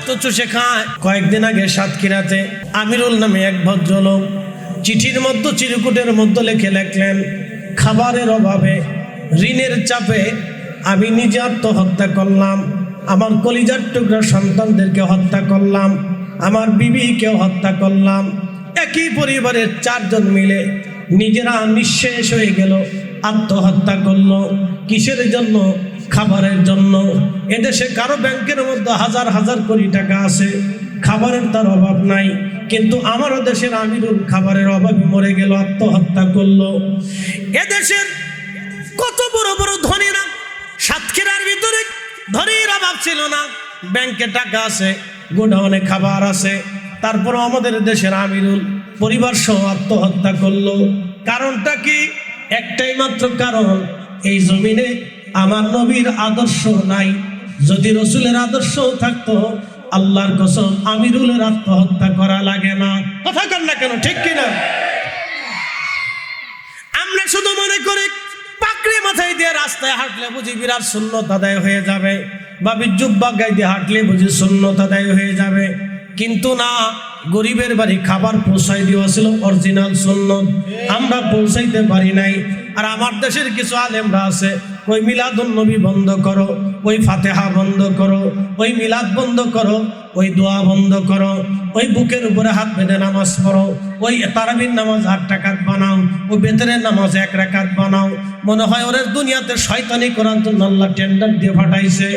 রক্ত চুষে খায়। কয়েকদিন আগে সাতক্ষীরাতে আমিরুল নামে এক ভদ্রলোক চিঠির মধ্যে চিরকুটের মধ্যে লিখলেন, খাবারের অভাবে ঋণের চাপে আমি নিজে আত্মহত্যা করলাম, আমার কলিজার টুকরা সন্তানদেরকে হত্যা করলাম, আমার বিবিকেও হত্যা করলাম। একই পরিবারের 4 জন মিলে নিজেরা নিঃশেষ হয়ে গেল, আত্মহত্যা করলো। কিসের জন্য? খাবারের জন্য। এদেশে কারো ব্যাংকের মধ্যে হাজার হাজার কোটি টাকা আছে, খাবারের তার অভাব নাই, কিন্তু আমারও দেশের আমিরুল খাবারের অভাবে মরে গেল, আত্মহত্যা করলো। এদেশের কত বড় বড় ধনীরা, সাতক্ষীরার ভিতরে ধনীর অভাব ছিল না, ব্যাংকে টাকা আছে, গোডাউনে খাবার আছে, তারপর আমাদের দেশের আমিরুল পরিবার সহ আত্মহত্যা করলো। কারণটা কি? একটাই মাত্র কারণ, এই জমিনে আমার নবীর আদর্শ নাই। যদি রসুলের আদর্শ থাকতো, আল্লাহর কসম আমিরুলের আত্মহত্যা করা লাগে না। কথা কর না কেন, ঠিক কিনা? আমরা শুধু মনে করি পাকড়ি মাথায় দিয়ে রাস্তায় হাঁটলে বুঝি বিরাট সুন্নত আদায় হয়ে যাবে, বা জুব্বা গায়ে দিয়ে হাঁটলে বুঝি সুন্নত আদায় হয়ে যাবে। কিন্তু না, গরিবের বাড়ি খাবার পৌঁছাই দেওয়া ছিল অরিজিনাল সুন্নত, আমরা পৌঁছাইতে পারি নাই। আর আমার দেশের কিছু আলেমরা আছে, ওই মিলাদুন নবী বন্ধ করো, ওই ফাতেহা বন্ধ করো, ওই মিলাদ বন্ধ করো, ওই দোয়া বন্ধ করো, ওই বুকের উপরে হাত বেঁধে নামাজ পড়ো, ওই তারাবির নামাজ 8 রাকাত বানাও, ওই বেতরের নামাজ 1 রাকাত বানাও। মনে হয় ওরা দুনিয়াতে শয়তানি করার জন্য আল্লাহ টেন্ডার দিয়ে পাঠাইছে।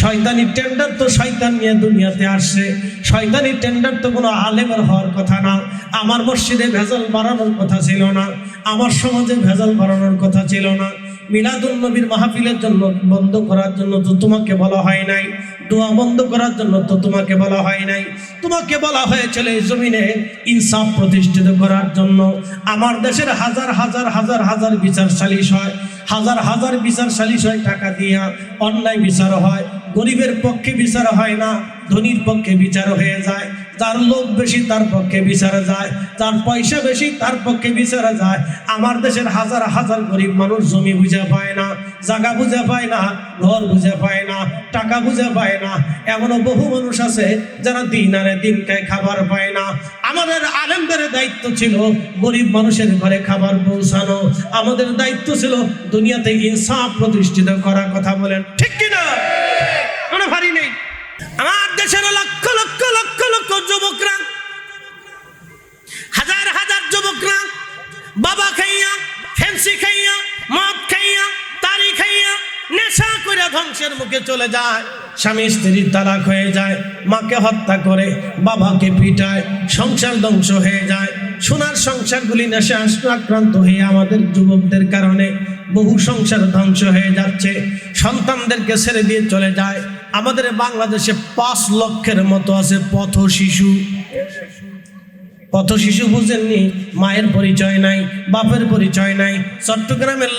শয়তানি টেন্ডার তো শয়তান নিয়ে দুনিয়াতে আসছে, শয়তানি টেন্ডার তো কোনো আলেমের হওয়ার কথা না। আমার মসজিদে ভেজাল বাড়ানোর কথা ছিল না, আমার সমাজে ভেজাল বাড়ানোর কথা ছিল না। মিলাদুন নবীর মাহফিলের জন্য বন্ধ করার জন্য তো তোমাকে বলা হয় নাই, দোয়া বন্ধ করার জন্য তো তোমাকে বলা হয় নাই। তোমাকে বলা হয়েছিল এই জমিনে ইনসাফ প্রতিষ্ঠিত করার জন্য। আমার দেশের হাজার হাজার হাজার হাজার বিচার সালিশ হয়, হাজার হাজার বিচার সালিশ হয়, টাকা দিয়া অন্যায় বিচার হয়। গরিবের পক্ষে বিচার হয় না, ধনীর পক্ষে বিচার হয়ে যায়। যার লোক বেশি তার পক্ষে বিচারে যায়, যার পয়সা বেশি তার পক্ষে বিচারে যায়। আমার দেশের হাজার হাজার গরিব মানুষ জমি বুঝে পায় না, জায়গা বুঝে পায় না, ঘর বুঝে পায় না, টাকা বুঝে পায় না। এমনও বহু মানুষ আছে যারা দিন আনে দিন খায়, খাবার পায় না। আমাদের আলেমদের দায়িত্ব ছিল গরিব মানুষের ঘরে খাবার পৌঁছানো, আমাদের দায়িত্ব ছিল দুনিয়াতে ইনসাফ প্রতিষ্ঠিত করা। কথা বলেন ঠিক কিনা? কোনো ভারী নেই। আমার দেশের লক্ষ লক্ষ লক্ষ লক্ষ যুবকরা, হাজার হাজার যুবকরা বাবা খাইয়া, ফেন্সি খাইয়া, মদ খাইয়া, তারি খাইয়া, নেশা করে ধ্বংসের মুখে চলে যায়। স্বামী স্ত্রীর তালাক হয়ে যায়, মাকে হত্যা করে, বাবাকে পিটায়, সংসার ধ্বংস হয়ে যায়। সোনার সংসারগুলি নেশা আক্রান্ত হয়ে আমাদের যুবকদের কারণে বহু সংসার ধ্বংস হয়ে যাচ্ছে, সন্তানদেরকে ছেড়ে দিয়ে চলে যায়। আমাদের বাংলাদেশে 5 লক্ষের মতো আছে পথ শিশু। পথ শিশু বুঝেননি? মায়ের পরিচয় নাই, বাপের পরিচয় নাই। চট্টগ্রামের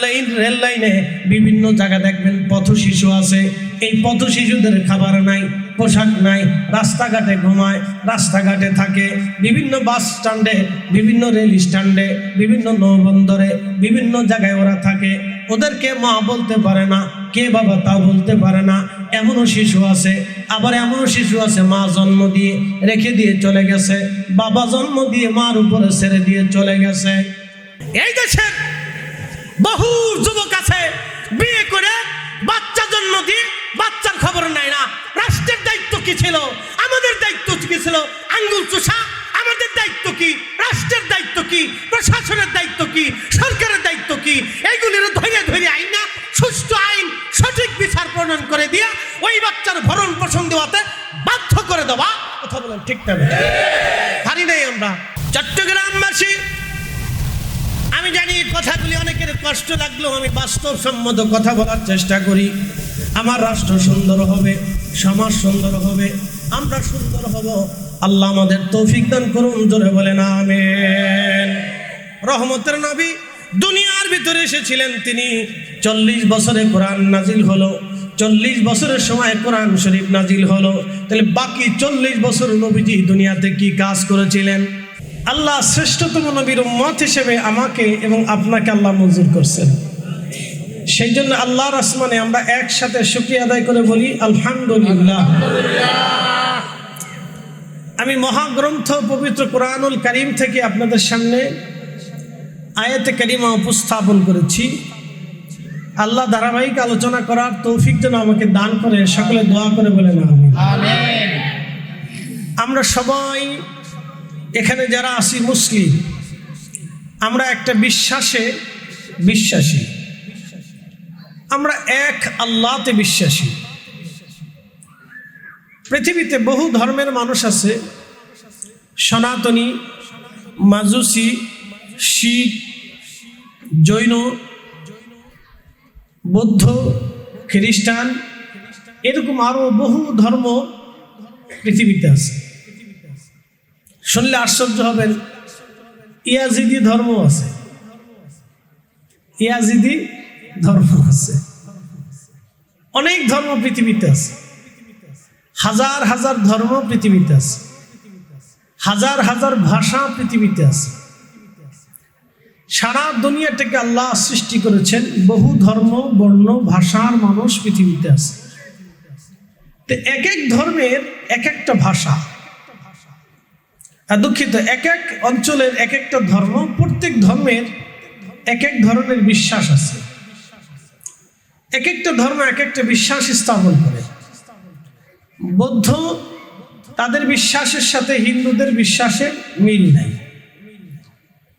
রেল লাইনে বিভিন্ন জায়গা দেখবেন পথ শিশু আছে। এই পথ শিশুদের খাবার নাই, পোশাক নাই, রাস্তাঘাটে ঘুমায়, রাস্তাঘাটে থাকে, বিভিন্ন বাস স্ট্যান্ডে, বিভিন্ন রেল স্ট্যান্ডে, বিভিন্ন নৌবন্দরে, বিভিন্ন জায়গায় ওরা থাকে। ওদেরকে মা বলতে পারে না, কে বাবা তাও বলতে পারে না। এমনও শিশু আছে, আবার এমনও শিশু আছে মা জন্ম দিয়ে রেখে দিয়ে চলে গেছে, বাবা জন্ম দিয়ে মার উপরে ছেড়ে দিয়ে চলে গেছে। এই দেশের বহু যুবক আছে বিয়ে করে বাচ্চা জন্ম দিয়ে বাচ্চার খবর নাই না। রাষ্ট্রের দায়িত্ব কি ছিল? আমাদের দায়িত্ব কি ছিল? আঙ্গুল চুষা। আমাদের দায়িত্ব কি? রাষ্ট্রের দায়িত্ব কি? প্রশাসনের দায়িত্ব কি? সরকারের দায়িত্ব কি? এইগুলির ধরে ধরে আইন না, সুষ্ঠু আইন, সঠিক বিচার প্রণয়ন করে দিয়া ওই বাচ্চার ভরণ পোষণ দেওয়াতে বাধ্য করে দেওয়া। কথা বলেন ঠিক না? পারি নাই আমরা চট্টগ্রামবাসী। আমি জানি কথাগুলি অনেকের কষ্ট লাগলেও আমি বাস্তবসম্মত কথা বলার চেষ্টা করি। আমার রাষ্ট্র সুন্দর হবে, সমাজ সুন্দর হবে, আমরা সুন্দর হব। আল্লাহ আমাদের তৌফিক দান করুন, জোরে বলেন আমিন। রহমতের নবী দুনিয়ার ভিতরে এসেছিলেন, তিনি 40 বছরে কোরআন নাজিল হলো। 40 বছরের সময় কোরআন শরীফ নাজিল হলো। তাহলে বাকি 40 বছর নবীজি দুনিয়াতে কি কাজ করেছিলেন? আল্লাহ শ্রেষ্ঠতম নবীর উম্মত হিসেবে আমাকে এবং আপনাকে আল্লাহ মঞ্জুর করছেন। সেই জন্য আল্লাহর আসমানে আমরা একসাথে শুকরিয়া আদায় করে বলি আলহামদুলিল্লাহ। আমি মহাগ্রন্থ পবিত্র কোরআনুল কারীম থেকে আপনাদের সামনে আয়াতে কারিমা উপস্থাপন করেছি। আল্লাহ ধারাবাহিক আলোচনা করার তৌফিক যেন আমাকে দান করে, সকলে দোয়া করে বলেন আমিন। আমরা সবাই এখানে যারা আছি মুসলিম, আমরা একটা বিশ্বাসে বিশ্বাসী, আমরা এক আল্লাহতে বিশ্বাসী। পৃথিবীতে বহু ধর্মের মানুষ আছে, সনাতনী, মাজুসি, শিখ, জৈন, বৌদ্ধ, খ্রিস্টান, এরকম আরো বহু ধর্ম পৃথিবীতে আছে। শুনলে আশ্চর্য হবেন, ইয়াজিদি ধর্ম আছে, ইয়াজিদি ধর্ম আছে, অনেক ধর্ম পৃথিবীতে আছে, হাজার হাজার ধর্ম পৃথিবীতে আছে, হাজার হাজার ভাষা পৃথিবীতে আছে। সারা দুনিয়াটাকে আল্লাহ সৃষ্টি করেছেন, বহু ধর্ম, বর্ণ, ভাষার মানুষ পৃথিবীতে আছে। তো এক এক ধর্মের এক একটা ভাষা, দুঃখিত, এক এক অঞ্চলের এক একটা ধর্ম, প্রত্যেক ধর্মের এক এক ধরনের বিশ্বাস আছে। এক একটা ধর্ম এক একটা বিশ্বাস স্থাপন করে। বৌদ্ধ, তাদের বিশ্বাসের সাথে হিন্দুদের বিশ্বাসের মিল নাই।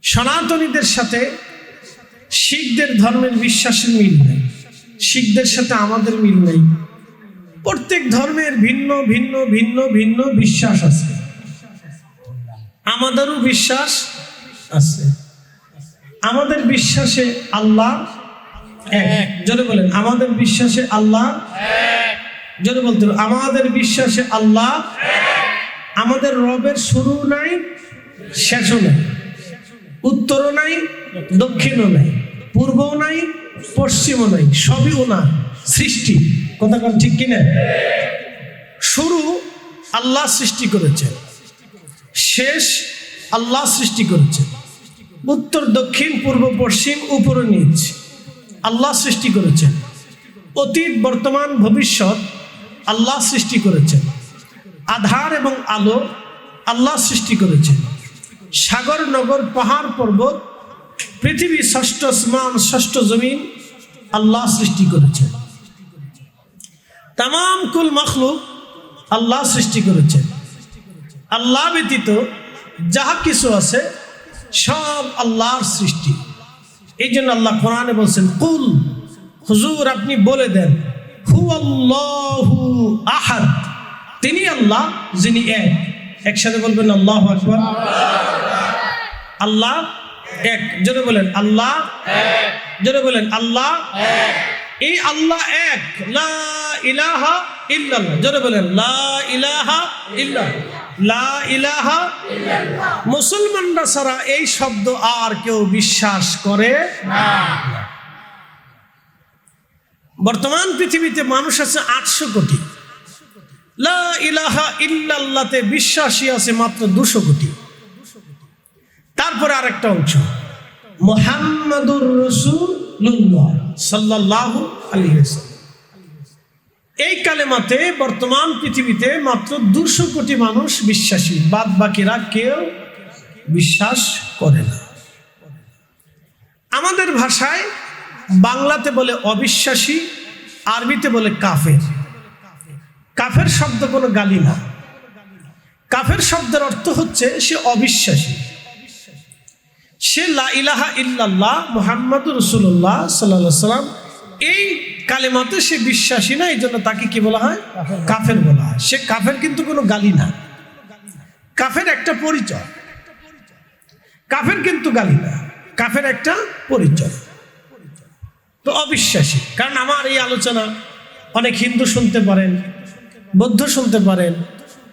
সনাতনীদের সাথে শিখদের ধর্মের বিশ্বাসের মিল নাই, শিখদের সাথে আমাদের মিল নাই। প্রত্যেক ধর্মের ভিন্ন ভিন্ন ভিন্ন ভিন্ন বিশ্বাস আছে, আমাদেরও বিশ্বাস আছে। আমাদের বিশ্বাসে আল্লাহ এক, জোরে বলেন আমাদের বিশ্বাসে আল্লাহ এক, জোরে বলতে হবে আমাদের বিশ্বাসে আল্লাহ এক। আমাদের রবের শুরু নাই, শেষও নাই, উত্তরও নাই, দক্ষিণও নাই, পূর্বও নাই, পশ্চিমও নাই, সবই ওনার সৃষ্টি। কথা কোন ঠিক কিনা? শুরু আল্লাহ সৃষ্টি করেছেন, শেষ আল্লাহ সৃষ্টি করেছেন, উত্তর দক্ষিণ পূর্ব পশ্চিম উপর নিচ আল্লাহ সৃষ্টি করেছেন, অতীত বর্তমান ভবিষ্যৎ আল্লাহ সৃষ্টি করেছেন, আধার এবং আলো আল্লাহ সৃষ্টি করেছেন, সাগর নগর পাহাড় পর্বত পৃথিবী ষষ্ঠ আসমান ষষ্ঠ জমিন আল্লাহ সৃষ্টি করেছেন, তামাম কুল মখলুক আল্লাহ সৃষ্টি করেছেন। আল্লাহ ব্যতীত যাহা কিছু আছে সব আল্লাহর সৃষ্টি। এই জন্য আল্লাহ কোরআনে বলছেন, কুল, হুজুর আপনি বলে দেন, হুয়াল্লাহু আহাদ, তিনি আল্লাহ যিনি এক। একসাথে বলবেন আল্লাহু আকবার। আল্লাহ এক, জোরে বলেন আল্লাহ এক, জোরে বলেন আল্লাহ এক। এই আল্লাহ এক, লা ইলাহা ইল্লাল্লাহ, জোরে বলেন লা ইলাহা ইল্লাল্লাহ, লা ইলাহা ইল্লাল্লাহ। মুসলমানরা ছাড়া এই শব্দ আর কেউ বিশ্বাস করে না। বর্তমান পৃথিবীতে মানুষ আছে 800 কোটি, লা ইলাহা ইল্লাল্লাহতে বিশ্বাসী আছে মাত্র 200 কোটি। তারপরে আরেকটা অংশ, মুহাম্মাদুর রাসূলুল্লাহ সাল্লাল্লাহু আলাইহি ওয়াসাল্লাম, এই কালেমাতে বর্তমান পৃথিবীতে মাত্র 200 কোটি মানুষ বিশ্বাসী, বাদ বাকিরা কেউ বিশ্বাস করে না। আমাদের ভাষায় বাংলাতে বলে অবিশ্বাসী, আরবিতে বলে কাফের। কাফের শব্দ কোনো গালি না, কাফের শব্দের অর্থ হচ্ছে সে অবিশ্বাসী, সে লা ইলাহা ইল্লাল্লাহ মুহাম্মাদুর রাসূলুল্লাহ সাল্লাল্লাহু আলাইহি ওয়াসাল্লাম এই কালেমাতে সে বিশ্বাসী না, এই জন্য তাকে কি বলা হয়? কাফের বলা হয়। সে কাফের কিন্তু কোনো গালি না, কাফের একটা পরিচয়, কাফের কিন্তু গালি না, কাফের একটা পরিচয়। তো অবিশ্বাসী, কারণ আমার এই আলোচনা অনেক হিন্দু শুনতে পারেন, বৌদ্ধ শুনতে পারেন,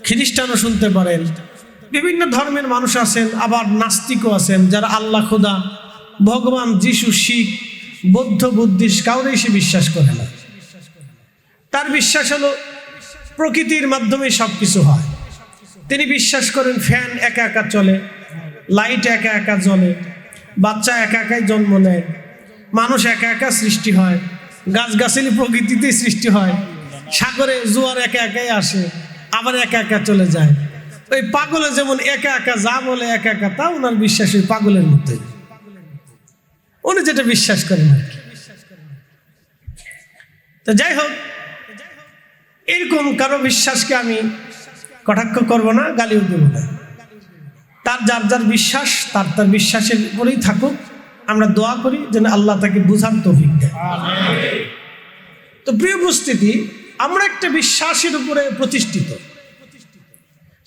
খ্রিস্টানও শুনতে পারেন, বিভিন্ন ধর্মের মানুষ আছেন, আবার নাস্তিকও আছেন, যারা আল্লাহ খোদা, ভগবান, যিশু, শিখ, বৌদ্ধ, বুদ্ধিস্ট কাউরেই সে বিশ্বাস করে না। তার বিশ্বাস হলো প্রকৃতির মাধ্যমে সব কিছু হয়। তিনি বিশ্বাস করেন ফ্যান একা একা চলে, লাইট একা একা জ্বলে, বাচ্চা একা একাই জন্ম নেয়, মানুষ একা একা সৃষ্টি হয়, গাছগাছালি প্রকৃতিতেই সৃষ্টি হয়, সাগরে জোয়ার একা একাই আসে, আবার একা একা চলে যায়। ওই পাগলে যেমন একা একা যা বলে একা একা তা ওনার বিশ্বাস ওই পাগলের মধ্যে, উনি যেটা বিশ্বাস করেন আর কি। তো যাই হোক, এরকম কারো বিশ্বাসকে আমি কটাক্ষ করব না, গালিও দেব না। তার যার যার বিশ্বাস তার তার বিশ্বাসের উপরেই থাকুক। আমরা দোয়া করি যেন আল্লাহ তাকে বুঝার তৌফিক দেয়। তো প্রিয় উপস্থিতি, আমরা একটা বিশ্বাসের উপরে প্রতিষ্ঠিত।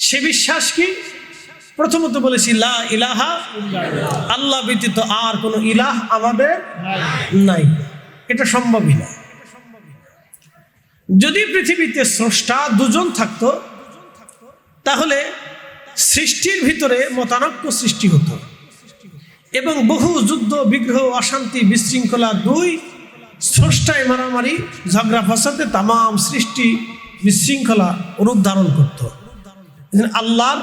সে বিশ্বাস কি? প্রথমত বলেছি লা ইলাহা ইল্লাল্লাহ, আল্লাহ ব্যতীত আর কোনো ইলাহ আমাদের নাই, এটা সম্ভবই না। যদি পৃথিবীতে স্রষ্টা দুজন থাকতো তাহলে সৃষ্টির ভিতরে মতানৈক্য সৃষ্টি হতো এবং বহু যুদ্ধ বিগ্রহ অশান্তি বিশৃঙ্খলা, দুই স্রষ্টায় মারামারি ঝগড়া ফসাদে তাম সৃষ্টি বিশৃঙ্খলা রূপ ধারণ করত। আল্লাহর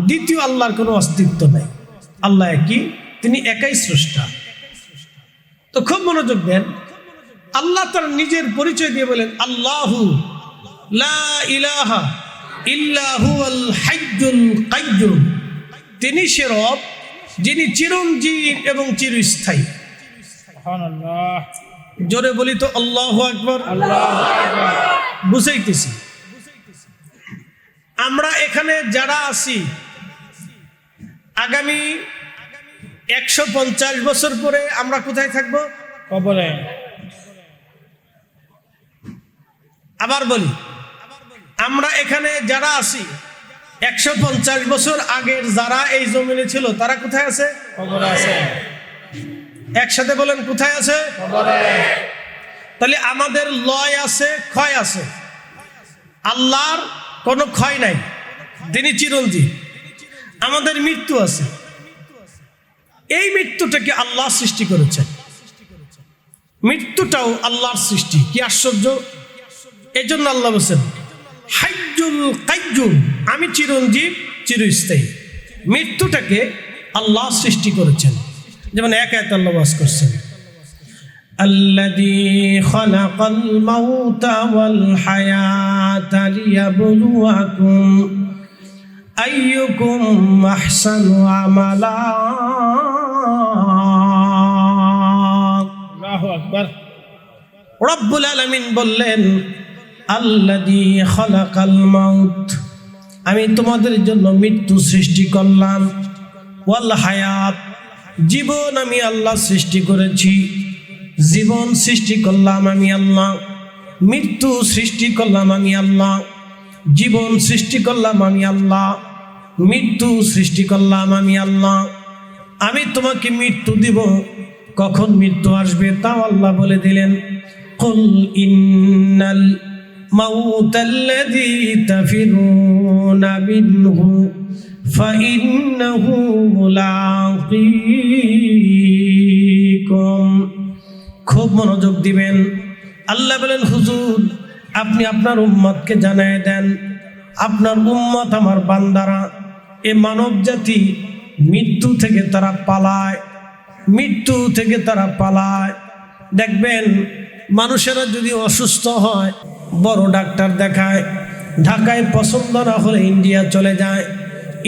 দ্বিতীয় আল্লাহর কোনো অস্তিত্ব নাই, আল্লাহ একই, তিনি একাই স্রষ্টা। তো খুব মনোযোগ দেন, আল্লাহ তার নিজের পরিচয় দিয়ে বলেন আল্লাহু লা ইলাহা ইল্লা হুয়াল হাইয়ুল কাইয়্যুম, তিনি সে রব যিনি চিরঞ্জীব এবং চিরস্থায়ী। সুবহানাল্লাহ, জোরে বলি তো আল্লাহু আকবার। আল্লাহু আকবার। বুঝাইতেছি, আমরা এখানে যারা আছি আগামী 150 বছর পরে আমরা কোথায় থাকবো? কবরে। আবার বলি, আমরা এখানে যারা আছি 150 বছর আগের যারা এই জমিনে ছিল তারা কোথায় আছে? কবরে আছে। একসাথে বলেন, কোথায় আছে? কবরে। তাহলে আমাদের লয় আছে, ক্ষয় আছে। আল্লাহর কোনো ক্ষয় নাই, তিনি চিরঞ্জীব। আমাদের মৃত্যু আছে, এই মৃত্যুটাকে আল্লাহ সৃষ্টি করেছেন, মৃত্যুটাও আল্লাহর সৃষ্টি। কি আশ্চর্য! এই জন্য আল্লাহ বলছেন হাইয়ুল কাইয়্যুম, আমি চিরঞ্জীব চিরস্থায়ী। মৃত্যুটাকে আল্লাহ সৃষ্টি করেছেন। যেমন এক আয়াতে আল্লাহ ওয়াজ করছেন আল্লাযী খালাকাল মাউতা ওয়াল হায়াতা লিয়াবলুয়াকুম আইয়ুকুম আহসানু আমালা। আল্লাহু আকবার। রব্বুল আলামিন বললেন আল্লাযী খালাকাল মাউত, আমি তোমাদের জন্য মৃত্যু সৃষ্টি করলাম, ওয়াল হায়াত, জীবন আমি আল্লাহ সৃষ্টি করেছি। জীবন সৃষ্টি করলাম আমি আল্লাহ, মৃত্যু সৃষ্টি করলাম আমি আল্লাহ। জীবন সৃষ্টি করলাম আমি আল্লাহ, মৃত্যু সৃষ্টি করলাম আমি আল্লাহ। আমি তোমাকে মৃত্যু দিব, কখন মৃত্যু আসবে তাও আল্লাহ বলে দিলেন। কুল ইন্নাল মাউতাল্লাযী তাফিরুনা মিনহু ফাইন্নাহু মুলাকীকুম। খুব মনোযোগ দিবেন। আল্লাহ বলেন, হুজুর আপনি আপনার উম্মতকে জানায় দেন, আপনার উম্মত আমার বান্দারা, এ মানব জাতি মৃত্যু থেকে তারা পালায়, মৃত্যু থেকে তারা পালায়। দেখবেন মানুষেরা যদি অসুস্থ হয় বড় ডাক্তার দেখায়, ঢাকায় পছন্দ না হলে ইন্ডিয়া চলে যায়,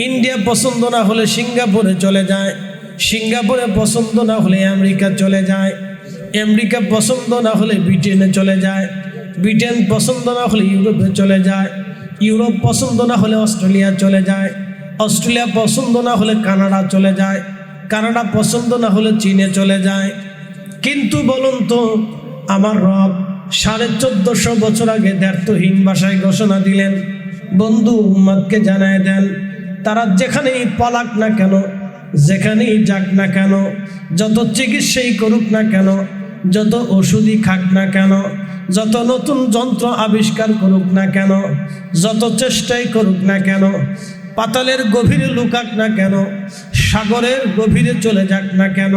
ইন্ডিয়া পছন্দ না হলে সিঙ্গাপুরে চলে যায়, সিঙ্গাপুরে পছন্দ না হলে আমেরিকা চলে যায়, আমেরিকা পছন্দ না হলে ব্রিটেনে চলে যায়, ব্রিটেন পছন্দ না হলে ইউরোপে চলে যায়, ইউরোপ পছন্দ না হলে অস্ট্রেলিয়া চলে যায়, অস্ট্রেলিয়া পছন্দ না হলে কানাডা চলে যায়, কানাডা পছন্দ না হলে চীনে চলে যায়। কিন্তু বলুন তো, আমার রব 1450 বছর আগে দ্ব্যর্থহীন ভাষায় ঘোষণা দিলেন, বন্ধু উম্মতকে জানায় দেন, তারা যেখানেই পালাক না কেন, যেখানেই যাক না কেন, যত চিকিৎসাই করুক না কেন, যত ওষুধই খাক না কেন, যত নতুন যন্ত্র আবিষ্কার করুক না কেন, যত চেষ্টাই করুক না কেন, পাতালের গভীরে লুকাক না কেন, সাগরের গভীরে চলে যাক না কেন,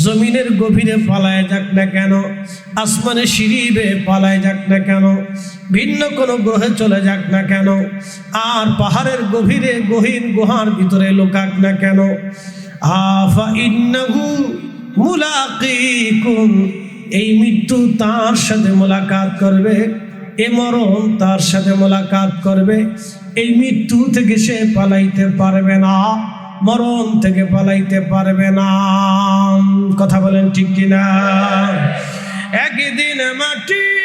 জমিনের গভীরে পালায় যাক না কেন, আসমানে সিঁড়ি বেয়ে পালায় যাক না কেন, ভিন্ন কোনো গ্রহে চলে যাক না কেন, আর পাহাড়ের গভীরে গহীন গুহার ভিতরে লুকাক না কেন, আফা ইন্নাহু মুলাকীকুম, এই মৃত্যু তার সাথে মোলাকাত করবে। এ মরণ তার সাথে মোলাকাত করবে। এই মৃত্যু থেকে সে পালাইতে পারবে না, মরণ থেকে পালাইতে পারবে না। কথা বলেন ঠিক কিনা? একদিন মাটির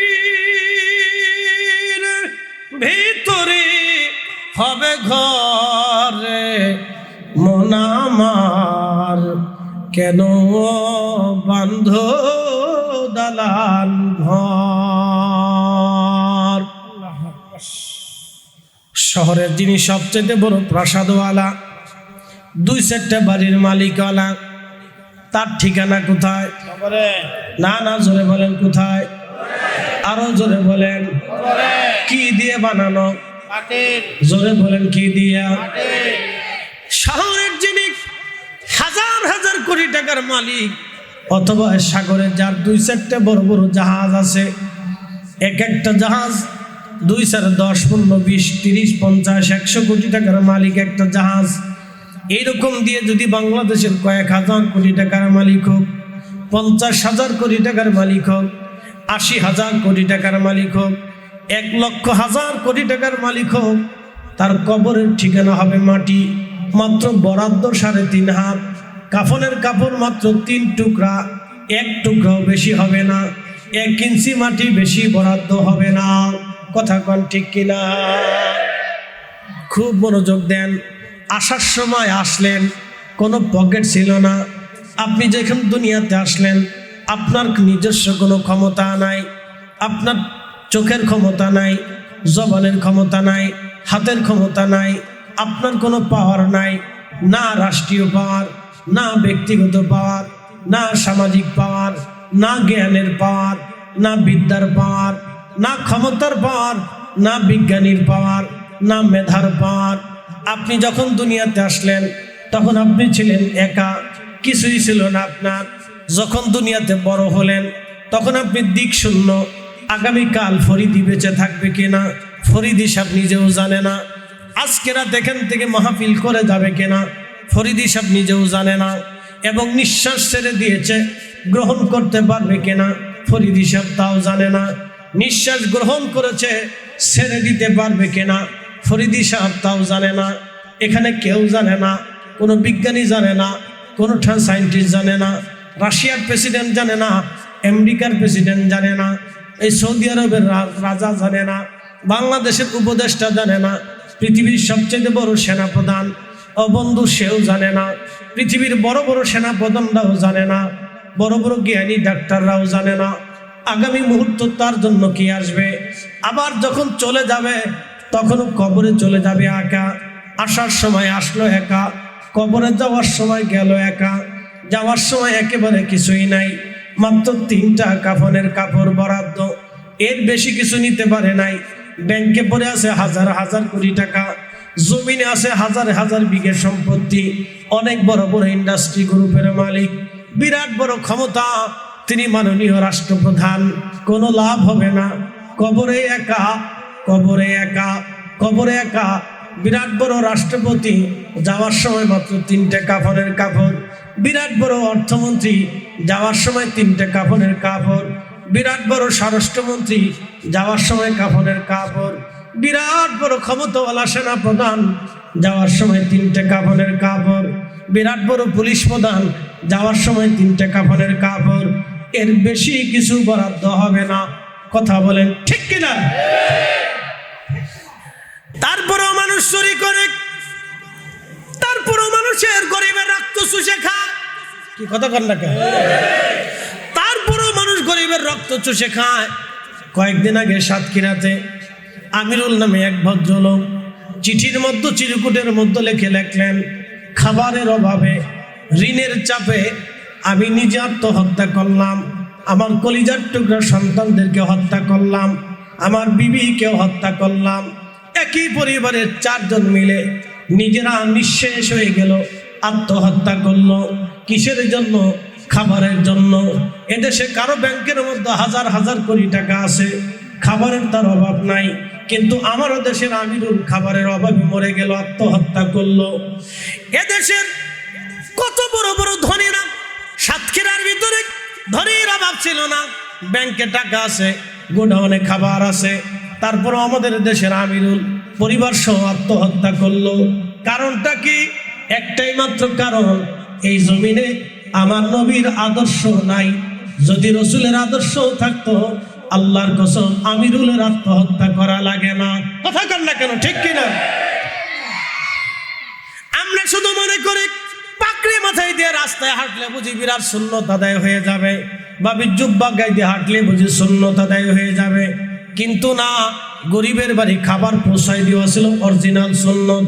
ভিতরে হবে ঘরে, মন আমার কেন বান্ধ দালান ঘর। শহরের যিনি সবচেয়ে বড় প্রাসাদওয়ালা, 2-4টা বাড়ির মালিকওয়ালা, তার ঠিকানা কোথায়? না না, জোরে বলেন কোথায়? আরো জোরে বলেন। কি দিয়ে বানানো? জোরে বলেন কি দিয়া? শহরের যিনি হাজার হাজার কোটি টাকার মালিক, অথবা সাগরের যার 2-4টা বড় বড় জাহাজ আছে, এক একটা জাহাজ 2-4, 10, 15, 20, 30, 50, 100 কোটি টাকার মালিক একটা জাহাজ। এইরকম দিয়ে যদি বাংলাদেশের কয়েক হাজার কোটি টাকার মালিক হোক, 50,000 কোটি টাকার মালিক হোক, 80,000 কোটি টাকার মালিক হোক, 1,00,000 কোটি টাকার মালিক হোক, তার কবরের ঠিকানা হবে মাটি। মাত্র বরাদ্দ 3.5 হাত, কাফনের কাপড় মাত্র 3 টুকরা, 1 টুকরাও বেশি হবে না, 1 ইঞ্চি মাটি বেশি বরাদ্দ হবে না। কথা কন ঠিক কিনা? খুব মনোযোগ দেন। আসার সময় আসলেন, কোনো পকেট ছিল না। আপনি যেখানে দুনিয়াতে আসলেন, আপনার নিজস্ব কোনো ক্ষমতা নাই, আপনার চোখের ক্ষমতা নাই, জবানের ক্ষমতা নাই, হাতের ক্ষমতা নাই, আপনার কোনো পাওয়ার নাই, না রাষ্ট্রীয় পাওয়ার, না ব্যক্তিগত পাওয়ার, না সামাজিক পাওয়ার, না জ্ঞানের পাওয়ার, না বিদ্যার পাওয়ার, না ক্ষমতার পাওয়ার, না বিজ্ঞানীর পাওয়ার, না মেধার পাওয়ার। আপনি যখন দুনিয়াতে আসলেন তখন আপনি ছিলেন একা, কিছুই ছিল না আপনার। যখন দুনিয়াতে বড় হলেন তখন আপনি দিক শূন্য। আগামীকাল ফরিদি বেঁচে থাকবে কিনা ফরিদি সাহেব নিজেও জানে না। আজকে রাত এখান থেকে মাহফিল করে যাবে কিনা ফরিদি সাহেব নিজেও জানে না। এবং নিঃশ্বাস ছেড়ে দিয়েছে, গ্রহণ করতে পারবে কিনা ফরিদি সাহেব তাও জানে না। নিঃশ্বাস গ্রহণ করেছে, ছেড়ে দিতে পারবে কিনা ফরিদি সাহেব তাও জানে না। এখানে কেউ জানে না, কোনো বিজ্ঞানী জানে না, কোনো সায়েন্টিস্ট জানে না, রাশিয়ার প্রেসিডেন্ট জানে না, আমেরিকার প্রেসিডেন্ট জানে না, এই সৌদি আরবের রাজা জানে না, বাংলাদেশের উপদেষ্টা জানে না, পৃথিবীর সবচেয়ে বড় সেনাপ্রধান ও বন্ধু সেও জানে না, পৃথিবীর বড় বড় সেনাপ্রধানরাও জানে না, বড় বড় জ্ঞানী ডাক্তাররাও জানে না আগামী মুহূর্ত তার জন্য কি আসবে। আবার যখন চলে যাবে তখনও কবরে চলে যাবে একা। আসার সময় আসলো একা, কবরে যাওয়ার সময় গেল একা। যাওয়ার সময় একেবারে কিছুই নাই, মাত্র 3টা কাফনের কাপড় বরাদ্দ, এর বেশি কিছু নিতে পারে নাই। ব্যাংকে পড়ে আছে হাজার হাজার কোটি টাকা, জমিনে আছে হাজার হাজার বিঘে সম্পত্তি, অনেক বড় বড় ইন্ডাস্ট্রি গ্রুপের মালিক, বিরাট বড় ক্ষমতা, তিনি মাননীয় রাষ্ট্রপ্রধান। কোনো লাভ হবে না, কবরে একা, কবরে একা, কবরে একা। বিরাট বড় রাষ্ট্রপতি, যাওয়ার সময় মাত্র 3টে কাফনের কাপড়। বিরাট বড় অর্থমন্ত্রী, যাওয়ার সময় 3টে কাফনের কাপড়। বিরাট বড় স্বরাষ্ট্রমন্ত্রী, যাওয়ার সময় কাফনের কাপড়। বিরাট বড় ক্ষমতাওয়ালা সেনাপ্রধান, যাওয়ার সময় 3টে কাফনের কাপড়। বিরাট বড় পুলিশ প্রধান, যাওয়ার সময় 3টে কাফনের কাপড়। এর বেশি কিছু বরাদ্দ হবে না। কথা বলেন ঠিক কিনা? তারপরেও মানুষ চুরি করে, তারপরেও মানুষের গরিবের রক্ত চুষে খায়। কি কথা কন না কেন? তারপরেও মানুষ গরিবের রক্ত চুষে খায়। কয়েকদিন আগে সাতক্ষীরাতে আমিরুল নামে এক ভদ্রলোক চিঠির মধ্যে, চিরকুটের মধ্যে লিখলেন, খাবারের অভাবে, ঋণের চাপে আমি নিজে আত্মহত্যা করলাম, আমার কলিজার টুকরা সন্তানদেরকে হত্যা করলাম, আমার বিবিকেও হত্যা করলাম। একই পরিবারের 4 জন মিলে নিজেরা নিঃশেষ হয়ে গেল, আত্মহত্যা করলো। কিসের জন্য? খাবারের জন্য। এদেশে কারো ব্যাংকের মধ্যে হাজার হাজার কোটি টাকা আছে, খাবারের তার অভাব নাই, কিন্তু আমারও দেশের আমিরুল খাবারের অভাবে মরে গেল, আত্মহত্যা করলো। এদেশের কত বড় বড় ধনীরা, সাতক্ষীরার ভিতরে ধনীর অভাব ছিল না, ব্যাংকে টাকা আছে, গোডাউনে খাবার আছে, তারপরও আমাদের দেশের আমিরুল পরিবার সহ আত্মহত্যা করলো। কারণটা কি? একটাই মাত্র কারণ, এই জমিনে আমার নবীর আদর্শ নাই। যদি রসুলের আদর্শ থাকতো, আল্লাহর কসম আমিরুলের আত্মহত্যা করা লাগে না। কথা কর না কেন, ঠিক কিনা? আমরা শুধু মনে করি পাকড়ি মাথায় দিয়ে রাস্তায় হাঁটলে বুঝি বিরাট সুন্নত আদায় হয়ে যাবে, বা জুব্বা গায়ে দিয়ে হাঁটলে বুঝি সুন্নত আদায় হয়ে যাবে। কিন্তু না, গরিবের বাড়ি খাবার পৌঁছাই দেওয়া ছিল অরিজিনাল সুন্নত,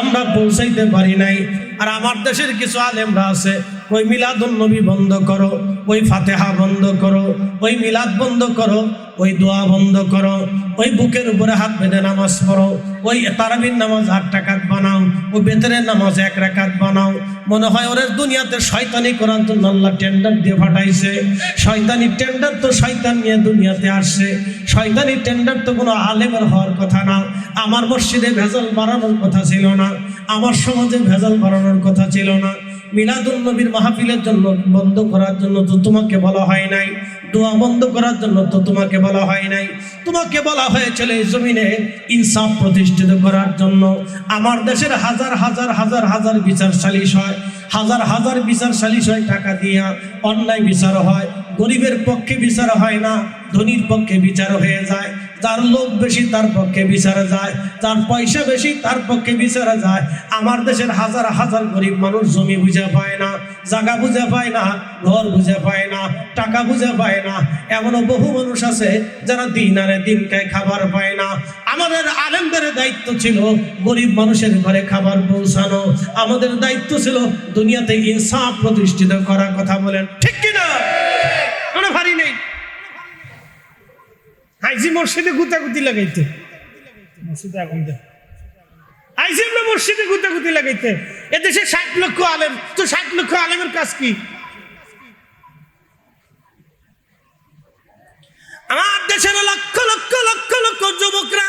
আমরা পৌঁছাইতে পারি নাই। আর আমার দেশের কিছু আলেমরা আছে, ওই মিলাদুন নবী বন্ধ করো, ওই ফাতেহা বন্ধ করো, ওই মিলাদ বন্ধ করো, ওই দোয়া বন্ধ করো, ওই বুকের উপরে হাত বেঁধে নামাজ পড়ো, ওই তারাবির নামাজ 8 রাকাত বানাও, ওই বেতরের নামাজ 1 রাকাত বানাও। মনে হয় ওরে দুনিয়াতে শয়তানি করার জন্য আল্লাহ টেন্ডার দিয়ে পাঠাইছে। শয়তানি টেন্ডার তো শয়তান নিয়ে দুনিয়াতে আসছে। শয়তানি টেন্ডার তো কোনো আলেমের হওয়ার কথা না। আমার মসজিদে ভেজাল বাড়ানোর কথা ছিল না, আমার সমাজে ভেজাল বাড়ানোর কথা ছিল না। মিলাদুন নবীর মাহফিলের জন্য বন্ধ করার জন্য তো তোমাকে বলা হয় নাই, দোয়া বন্ধ করার জন্য তো তোমাকে বলা হয় নাই। তোমাকে বলা হয়েছিল এই জমিনে ইনসাফ প্রতিষ্ঠিত করার জন্য। আমার দেশের হাজার হাজার হাজার হাজার বিচার সালিশ হয়, হাজার হাজার বিচার সালিশ হয়, টাকা দিয়া অন্যায় বিচার হয়। গরিবের পক্ষে বিচার হয় না, ধনীর পক্ষে বিচার হয়ে যায়। যার লোক বেশি তার পক্ষে বিচারে যায়, যার পয়সা বেশি তার পক্ষে বিচারে যায়। আমার দেশের হাজার হাজার গরিব মানুষ জমি বুঝে পায় না, জায়গা বুঝে পায় না, ঘর বুঝে পায় না, টাকা বুঝে পায় না। এমনও বহু মানুষ আছে যারা দিন আনে দিন খায়, খাবার পায় না। আমাদের আলেমদের দায়িত্ব ছিল গরিব মানুষের ঘরে খাবার পৌঁছানো। আমাদের দায়িত্ব ছিল দুনিয়াতে ইনসাফ প্রতিষ্ঠিত করার। কথা বলেন ঠিক কিনা? কোনো ভারী নেই। আইজি মসজিদে গুতাগুতি লাগাইতে, মসজিদে আগুন দেয়। আইজি আমরা মসজিদে গুতাগুতি লাগাইতে। এদেশে 60 লক্ষ আলেম, তো 60 লক্ষ আলেমের কাজ কি? আমার দেশের লক্ষ লক্ষ লক্ষ লক্ষ যুবকরা,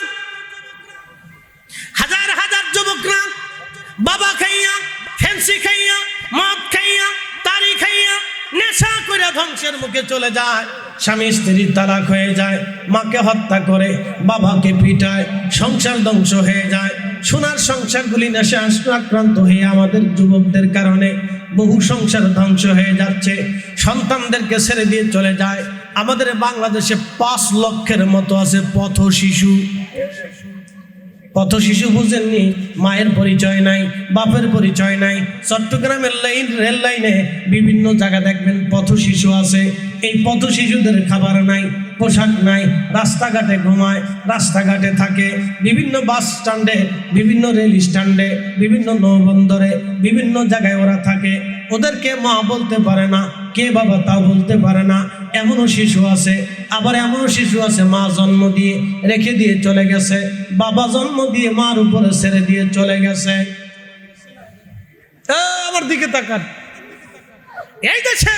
হাজার হাজার যুবকরা বাবা খাইয়া, ফেন্সি খাইয়া, মদ খাইয়া, তারি খাইয়া, নেশা করে ধ্বংসের মুখে চলে যায়। স্বামী স্ত্রীর তালাক হয়ে যায়, মাকে হত্যা করে, বাবাকে পিটায়, সংসার ধ্বংস হয়ে যায়। সোনার সংসারগুলি নেশা আক্রান্ত হয়ে আমাদের যুবকদের কারণে বহু সংসার ধ্বংস হয়ে যাচ্ছে। সন্তানদেরকে ছেড়ে দিয়ে চলে যায়। আমাদের বাংলাদেশে 5 লক্ষের মতো আছে পথ শিশু। পথ শিশু বুঝেননি? মায়ের পরিচয় নাই, বাপের পরিচয় নাই। চট্টগ্রামের রেল লাইনে বিভিন্ন জায়গা দেখবেন পথ শিশু আছে। এই পথ শিশুদের খাবার নাই, পোশাক নাই, রাস্তাঘাটে ঘুমায়, রাস্তাঘাটে থাকে। বিভিন্ন বাস স্ট্যান্ডে, বিভিন্ন রেল স্ট্যান্ডে, বিভিন্ন নৌবন্দরে, বিভিন্ন জায়গায় ওরা থাকে। ওদেরকে মা বলতে পারে না, কে বাবা তা বলতে পারে না। এমনও শিশু আছে, আবার এমনও শিশু আছে মা জন্ম দিয়ে রেখে দিয়ে চলে গেছে, বাবা জন্ম দিয়ে মার উপরে ছেড়ে দিয়ে চলে গেছে। আমার দিকে তাকান। এই দেশে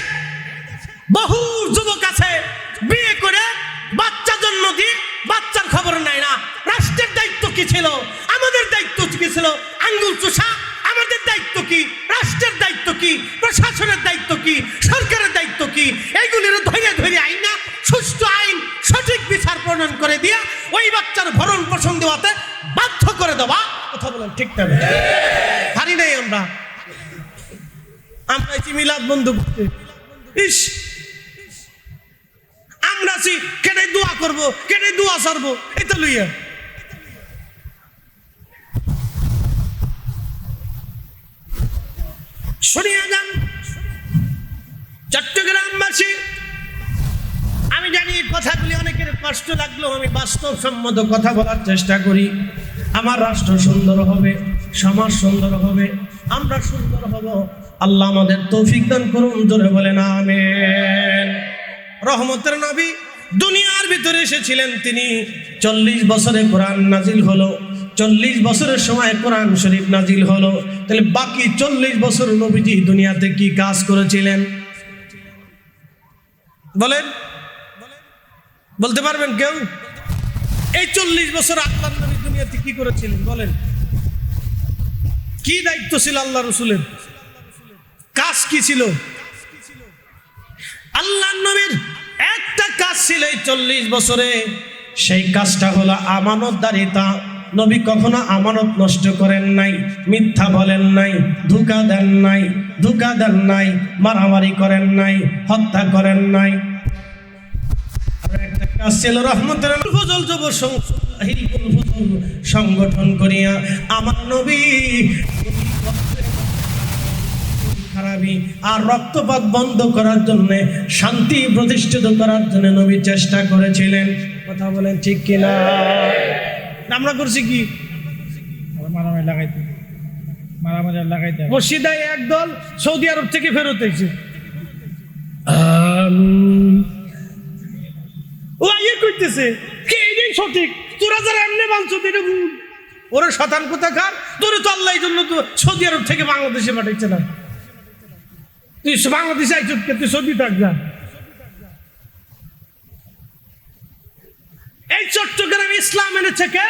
বহু যুবক আছে বিয়ে করে বাচ্চা জন্ম দিয়ে বাচ্চার খবর নাই না। রাষ্ট্রের দায়িত্ব কি ছিল? আমাদের দায়িত্ব কি ছিল? আঙ্গুল চুষা। আমাদের দায়িত্ব কি? রাষ্ট্রের দায়িত্ব কি? প্রশাসনের দায়িত্ব কি? সরকারের দায়িত্ব কি? এইগুলির ধরে ধরে আইনা সুষ্ঠু আইন, সঠিক বিচার প্রণয়ন করে দিয়া ওই বাচ্চার ভরণ পোষণ দেওয়াতে বাধ্য করে দেওয়া। কথা বলেন ঠিক না? হারি নাই আমরা। আমরা মিলাদ বন্ধ করতে, ইস আমরা আছি কেটে দোয়া করবো, কেটে দোয়া সারবো, এটা লইয়া। শুনিয়া যান চট্টগ্রামবাসী, আমি জানি কথাগুলি অনেকের কষ্ট লাগলেও আমি বাস্তবসম্মত কথা বলার চেষ্টা করি। আমার রাষ্ট্র সুন্দর হবে, সমাজ সুন্দর হবে, আমরা সুন্দর হব। আল্লাহ আমাদের তৌফিক দান করুন, জোরে বলেন আমিন। রহমতের নবী দুনিয়ার ভিতরে এসেছিলেন, তিনি 40 বছরে কোরআন নাজিল হলো। 40 বছরের সময় কোরআন শরীফ নাজিল হলো। তাহলে বাকি 40 বছর নবীজি দুনিয়াতে কি কাজ করেছিলেন বলেন? বলতে পারবেন কেউ? এই 40 বছর আল্লাহর নবী দুনিয়াতে কি করেছিলেন বলেন? কি দায়িত্ব ছিল আল্লাহ রসুলের? কাজ কি ছিল? আল্লাহর নবীর একটা কাজ ছিল এই 40 বছরে সেই কাজটা হলো আমানতদারিতা। নবী কখনো আমানত নষ্ট করেন নাই, মিথ্যা বলেন নাই, ধোঁকা দেন নাই, মারামারি করেন নাই, হত্যা করেন নাই। আর একটা কাজ ছিল রহমতের ফজল যুব সংগঠন করিয়া আমার নবী খারাপি আর রক্তপাত বন্ধ করার জন্য, শান্তি প্রতিষ্ঠিত করার জন্য নবী চেষ্টা করেছিলেন। কথা বলেন ঠিক কিনা? আমরা করছি কি? মসজিদায় একদল সৌদি আরব থেকে ফেরত হয়েছে, ও ইয়ে করতেছে কে এইটাই সঠিক, তোরা যারা এমনি বানছো এটা ভুল। ওরা শতান কোথাকার, তোরে তো আল্লাহ জন্য তো সৌদি আরব থেকে বাংলাদেশে পাঠাইছে না। তুই বাংলাদেশে আইছ, তুই সৌদি থাক যা। এই চট্টগ্রাম ইসলাম এনেছে কে?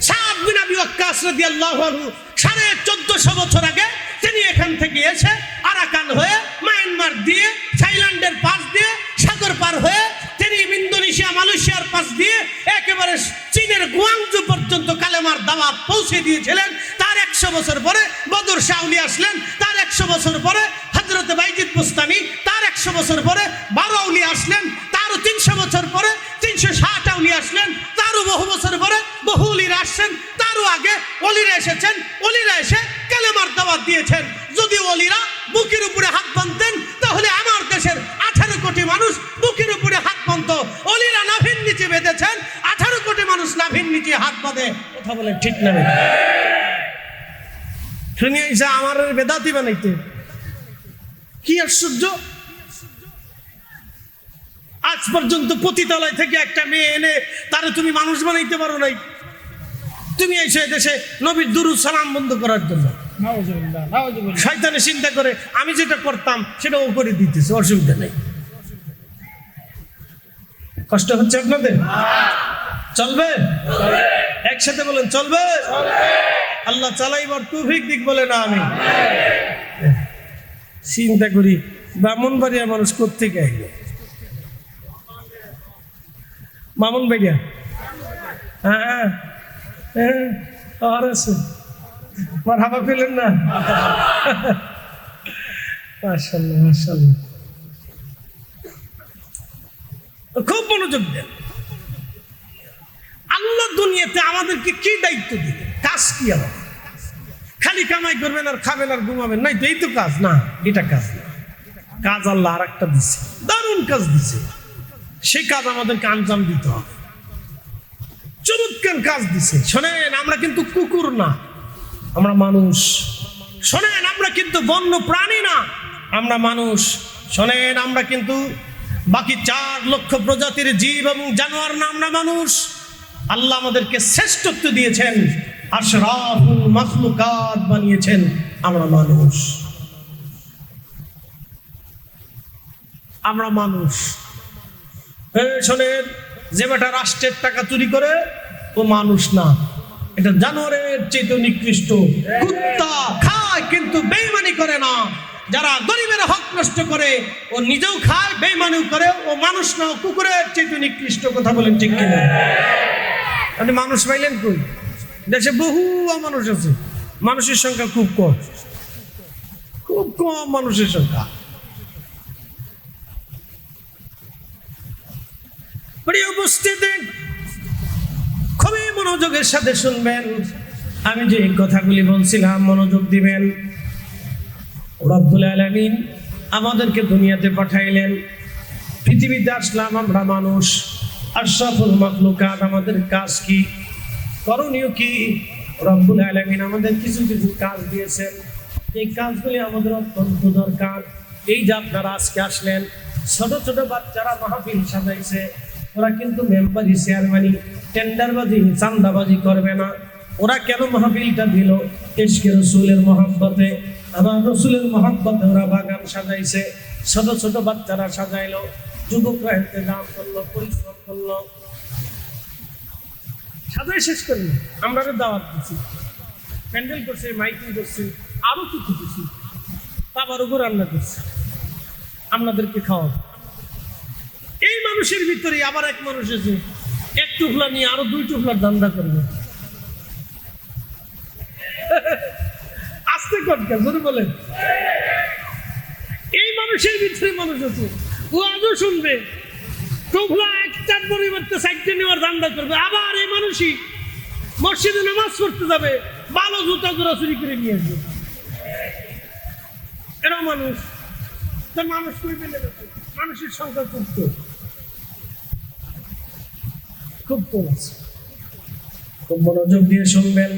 সাদ বিন আবি ওয়াক্কাস রাদিয়াল্লাহু আনহু 1450 বছর আগে তিনি এখান থেকে এসে আরাকান হয়ে মায়ানমার দিয়ে থাইল্যান্ডের পাশ দিয়ে সাগর পার হয়ে তিনি ইন্দোনেশিয়া মালয়েশিয়ার পাশ দিয়ে একেবারে চীনের গুয়াংজু পর্যন্ত কালেমার দাওয়াত পৌঁছে দিয়েছিলেন। তার 100 বছর পরে বদর শাহ আউলিয়া আসলেন, তার 100 বছর পরে হযরত বাইজিদ বুস্তামি, তার 100 বছর পরে 12 আউলিয়া আসলেন, তারও 300 বছর পরে 360 আউলিয়া আসলেন, তারও বহু বছর পরে বহু অলিরা আসছেন, তারও আগে অলিরা এসেছেন। অলিরা এসে কালেমার দাওয়াত দিয়েছেন। যদি অলিরা বুকের উপরে হাত বাঁধতেন তাহলে আমার দেশের 18 কোটি মানুষ বুকের উপরে হাত বাঁধত। অলিরা নাভির নিচে বেঁধেছেন, 18 কোটি মানুষ নাভির নিচে হাত বাঁধে। কথা বলেন ঠিক না? শুনিয়ে আমার বেদাতি বানাইতে কি আশ্চর্য! আজ পর্যন্ত পতিতালয় থেকে একটা মেয়ে এনে তারে তুমি মানুষ বানাইতে পারো নাই। তুমি এসে দেশে নবীর দুরূদ সালাম বন্ধ করার জন্য শয়তানে চিন্তা করে আমি যেটা করতাম সেটা ও করে দিতেছে, অসুবিধা নেই। কষ্ট হচ্ছে আপনাদের? চলবে? একসাথে বলেন চলবে। আল্লাহ চালাইবার তৌফিক দিক বলে না। আমি চিন্তা করি ব্রাহ্মণবাড়িয়ার মানুষ কোত্থেকে আইল? ব্রাহ্মণবাড়িয়া? হ্যাঁ আর আছে, মারহাবা পেলেন না? মাশাআল্লাহ মাশাআল্লাহ, খুব মনোযোগ দেন। আল্লাহ দুনিয়াতে আমাদেরকে কি দায়িত্ব দিবে? কাজ কি? আমার খালি কামাই করবেন আর খাবেন আর ঘুমাবেন নাই তো এই তো কাজ না? এটা কাজ না। কাজ আল্লাহ আর একটা দিচ্ছে, দারুণ কাজ দিচ্ছে। সেই কাজ আমাদেরকে আঞ্জাম দিতে হবে। চমৎকার কাজ দিছে। শোনেন, আমরা কিন্তু কুকুর না, আমরা মানুষ। শোনেন, আমরা কিন্তু বন্য প্রাণী না, আমরা মানুষ। শোনেন, আমরা কিন্তু বাকি 4 লক্ষ প্রজাতির জীব এবং জানোয়ার না, আমরা মানুষ। আল্লাহ আমাদেরকে শ্রেষ্ঠত্ব দিয়েছেন, আশরাফুল মাখলুকাত বানিয়েছেন, আমরা মানুষ। আমরা মানুষ। শোনেন, যে বেটা রাষ্ট্রের টাকা চুরি করে ও মানুষ না, এটা জানোয়ারের চেয়ে নিকৃষ্ট। কুত্তা খায় কিন্তু বেঈমানি করে না। যারা গরিবের হক নষ্ট করে ও নিজেও খায়, বেঈমানিও করে, ও মানুষ না, কুকুরের চেয়ে নিকৃষ্ট। কথা বলেন ঠিক কিনা? আপনি মানুষ পাইলেন কই? দেশে বহু মানুষ আছে, মানুষের সংখ্যা খুব কম, খুব কম মানুষের সংখ্যা। প্রিয় উপস্থিতি, খুবই মনোযোগের সাথে শুনবেন। আমি যে কথাগুলি বলছিলাম মনোযোগ দিবেন। রব্বুল আলামিন আমাদেরকে দুনিয়াতে পাঠাইলেন, পৃথিবীতে আসলাম আমরা মানুষ, আশরাফুল মাখলুকাত। আমাদের কাজ কি, করণীয় কি? রব্বুল আলামিন আমাদের কিছু কিছু কাজ দিয়েছেন। এই কাজগুলি আমাদের অত্যন্ত দরকার। এই যে আপনারা আজকে আসলেন, ছোট ছোট বাচ্চারা মাহফিল সাজাইছে, ওরা কিন্তু মেম্বারি চেয়ারম্যানি টেন্ডারবাজি চান্দাবাজি করবে না। ওরা কেন মাহফিলটা দিল? ইশকে রাসূলের মহব্বতে, আমার রাসূলের মহব্বতে ওরা বাগান সাজাইছে, ছোট ছোট বাচ্চারা সাজাইলো, যুবকরা ইন্তজাম করলো, পরিশ্রম করলো, সাজাই শেষ করলো। আমরা দাওয়াত দিচ্ছি, প্যান্ডেল করছে, মাইকিং করছে, আরো কিছু কিছু, আবার উপর রান্না করছে, আপনাদেরকে খাওয়াবো। এই মানুষের ভিতরে আবার এক মানুষ আছে, এক টুকলা নিয়ে আরো 2 টুকলার ধান্দা করবে। আস্তে কটকা জোরে বলেন। এই মানুষের ভিতরে মানুষ আছে, ও আজও শুনবে টুকলা একটার পরিবর্তে 4টে নেওয়ার ধান্দা করবে। আবার এই মানুষই মসজিদে নামাজ পড়তে যাবে, ভালো জুতা জোড়া চুরি করে নিয়ে আসবে। এরা মানুষ, তার মানুষ কই পেলে মানুষের সংখ্যা খুব কম আছে। খুব মনোযোগ দিয়ে শুনবেন।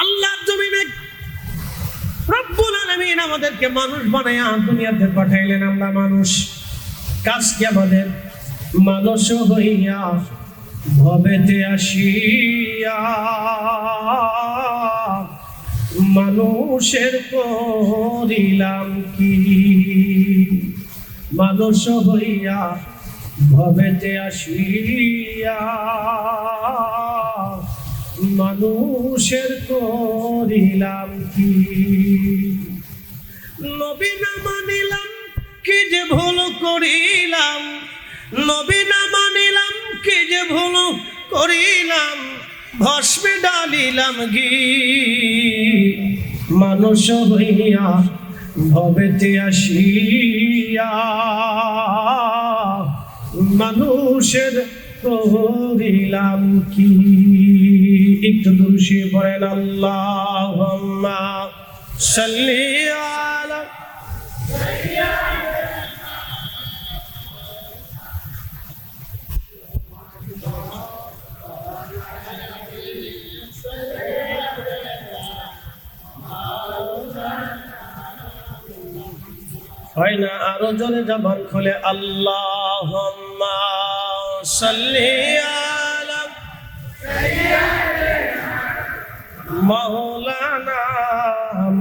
আল্লাহর জমিনে রব্বুল আলামিন আমাদেরকে মানুষ বানায়া দুনিয়াতে পাঠাইলেন। আমরা মানুষ, কাজ কি আমাদের? মানুষ হইয়া ভবেতে আসিয়া মানুষের করিলাম কি? মানুষ হইয়া ভবেতে আসিয়া মানুষের করিলাম কি? নবী না মানিলাম কি যে ভুল করিলাম, নবী না মানিলাম কি যে ভুল করিলাম, ভস্মে ডালিলাম ঘি। মানুষ হইয়া ভবেতে আসিয়া মানুষের করিলাম কি? একটু দুরূদ পড়েন। আল্লাহুম্মা সাল্লি আলা হয় না, আরো জোরে জবান খুলে আল্লাহুম্মা সাল্লি আলা মাওলানা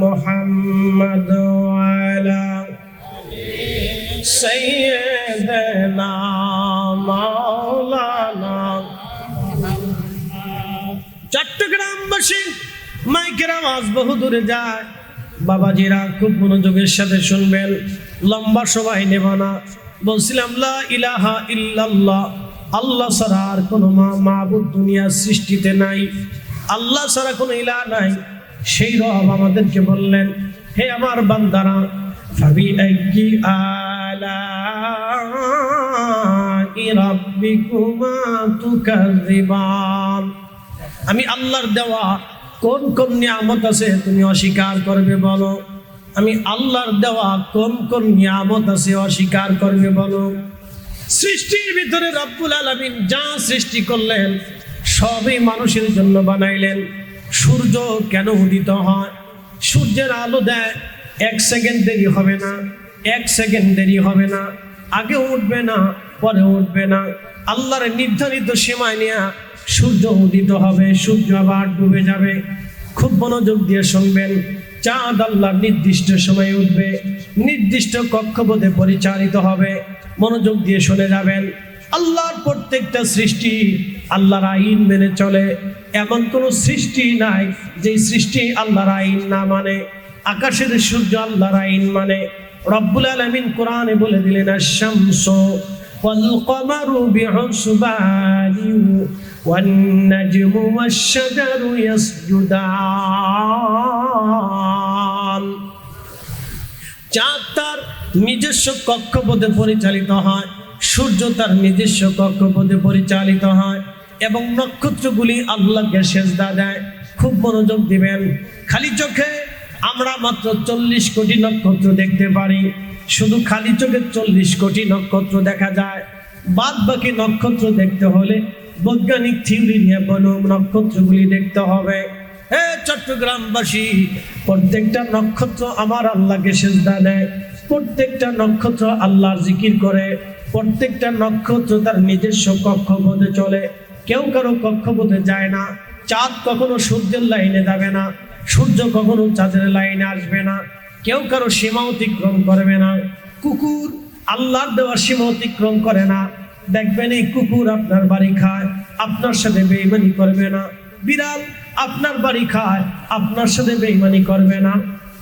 মুহাম্মদ ওয়া আলা সাইয়্যিদিনা মাওলানা। চট্টগ্রামবাসী, মাইকের আওয়াজ বহু দূরে যায়। বাবাজিরা খুব মনোযোগের সাথে শুনবেন, লম্বা সময় নেব না। বলছিলাম লা ইলাহা ইল্লাল্লাহ, আল্লাহ ছাড়া আর কোনো মাবুদ দুনিয়ার সৃষ্টিতে নাই, আল্লাহ ছাড়া কোনো ইলাহ নাই। সেই রব আমাদেরকে বললেন, হে আমার বান্দারা, ফাবি আইয়ি আলাই রাব্বিকুমা তুকাযিবান। আমি আল্লাহর দেওয়া কোন কোন নিয়ামত আছে তুমি অস্বীকার করবে বলো? আমি আল্লাহর দেওয়া কোন কোন নিয়ামত আছে অস্বীকার করবে বলো? সৃষ্টির ভিতরে রব্বুল আলামিন যা সৃষ্টি করলেন সবই মানুষের জন্য বানাইলেন। সূর্য কেন উদিত হয়? সূর্যের আলো দেয়, 1 সেকেন্ড দেরি হবে না, 1 সেকেন্ড দেরি হবে না, আগে উঠবে না পরে উঠবে না। আল্লাহর নির্ধারিত সীমায় নিয়ে সূর্য উদিত হবে, সূর্য আবার ডুবে যাবে। খুব মনোযোগ দিয়ে শুনবেন। চাঁদ আল্লাহর নির্দিষ্ট সময়ে উঠবে, নির্দিষ্ট কক্ষপথে পরিচালিত হবে। মনোযোগ দিয়ে শুনে যাবেন। আল্লাহর প্রত্যেকটা সৃষ্টি আল্লাহর আইন মেনে চলে। এমন কোনো সৃষ্টি নাই যে সৃষ্টি আল্লাহর আইন না মানে। আকাশের সূর্য আল্লাহর আইন মানে। রব্বুল আলামিন কোরআনে বলে দিলেন, আশ-শামসু ওয়াল কমারু বিহুসবানি ওয়ান নাজমু ওয়াশ-শাজারু ইয়াসজুদান। চাঁদ তার নিজস্ব কক্ষপথে পরিচালিত হয়, সূর্য তার নিজস্ব কক্ষপথে পরিচালিত হয়, এবং নক্ষত্রগুলি আল্লাহকে সেজদা দেয়। খুব মনোযোগ দিবেন। খালি চোখে আমরা মাত্র 40 কোটি নক্ষত্র দেখতে পারি। শুধু খালি চোখে 40 কোটি নক্ষত্র দেখা যায়। বাদ বাকি নক্ষত্র দেখতে হলে বৈজ্ঞানিক থিওরি নিয়ে বলো নক্ষত্রগুলি দেখতে হবে। হে চট্টগ্রামবাসী, প্রত্যেকটা নক্ষত্র আমার আল্লাহকে সেজদা দেয়, প্রত্যেকটা নক্ষত্র আল্লাহর জিকির করে, প্রত্যেকটা নক্ষত্র তার নিজস্ব কক্ষপথে চলে। কেউ কারো কক্ষপথে যায় না। চাঁদ কখনো সূর্যের লাইনে যাবে না, সূর্য কখনো চাঁদের লাইনে আসবে না। কেউ কারো সীমা অতিক্রম করবে না। কুকুর আল্লাহর দেওয়া সীমা অতিক্রম করে না। দেখবেন এই কুকুর আপনার বাড়ি খায়, আপনার সাথে বেঈমানি করবে না। বিড়াল আপনার বাড়ি খায়, আপনার সাথে বেঈমানি করবে না।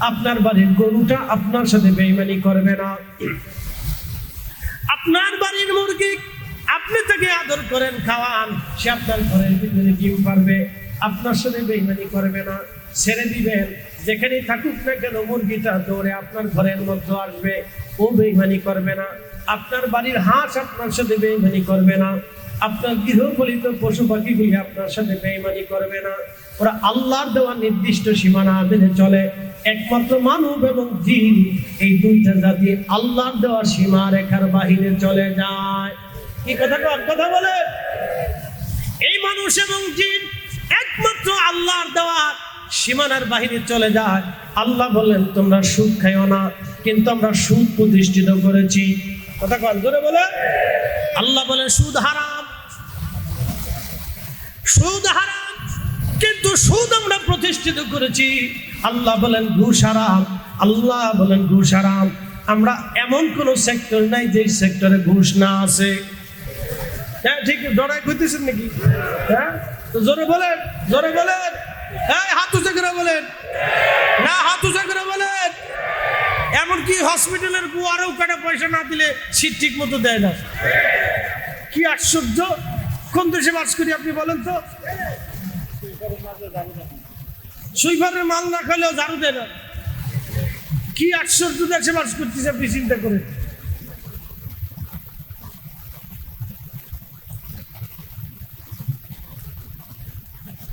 আপনার বাড়ির গরুটা আপনার সাথে বেঈমানি করবে না। আপনার বাড়ির মুরগি আপনি তাকে আদর করেন, খাওয়ান, সে আপনার ঘরের ভিতরে ডিম পারবে, আপনার সাথে বেইমানি করবে না, ছেড়ে দিবেন। যেখানেই থাকুক না কেন মুরগিটা দৌড়ে আপনার ঘরের মধ্যে আসবে, ও বেইমানি করবে না। আপনার বাড়ির হাঁস আপনার সাথে বেইমানি করবে না, আপনার গৃহপালিত পশু পাখিগুলি আপনার সাথে বেইমানি করবে না। ওরা আল্লাহর দেওয়া নির্দিষ্ট সীমানা মেনে চলে। একমাত্র মানব এবং জিন, এই দুইটা জাতি আল্লাহর দেওয়া সীমা রেখার বাহিরে চলে যায়। কি কথা বলে? এই মানুষ এবং জিন একমাত্র আল্লাহর দেওয়া সীমানার বাহিরে চলে যায়। আল্লাহ বলেন তোমরা সুদ খাইও না, কিন্তু আমরা সুদ প্রতিষ্ঠিত করেছি। কথা কন জোরে বলে। আল্লাহ বলেন সুদ হারাম, সুদ হারাম, কিন্তু সুদ আমরা প্রতিষ্ঠিত করেছি। আল্লাহ বলেন ঘুষ হারাম, আল্লাহ বলেন ঘুষ হারাম। আমরা এমন কোন সেক্টর নাই যে সেক্টরে ঘুষ না আছে। হ্যাঁ ঠিক, ডরাই করতেছেন নাকি? হ্যাঁ জোরে বলেন, জোরে বলেন। হ্যাঁ হাত উঁচা করে বলেন, না হাত উঁচা করে বলেন। এমনকি হসপিটালের বুয়ারেও কাটা পয়সা না দিলে সিট ঠিক মতো দেয় না। কি আশ্চর্য! কোন দেশে বাস করি আপনি বলেন তো? সুইপারের মাল না খেলেও ঝাড়ু দেয় না। কি আশ্চর্য দেশে বাস করতেছে আপনি চিন্তা করে।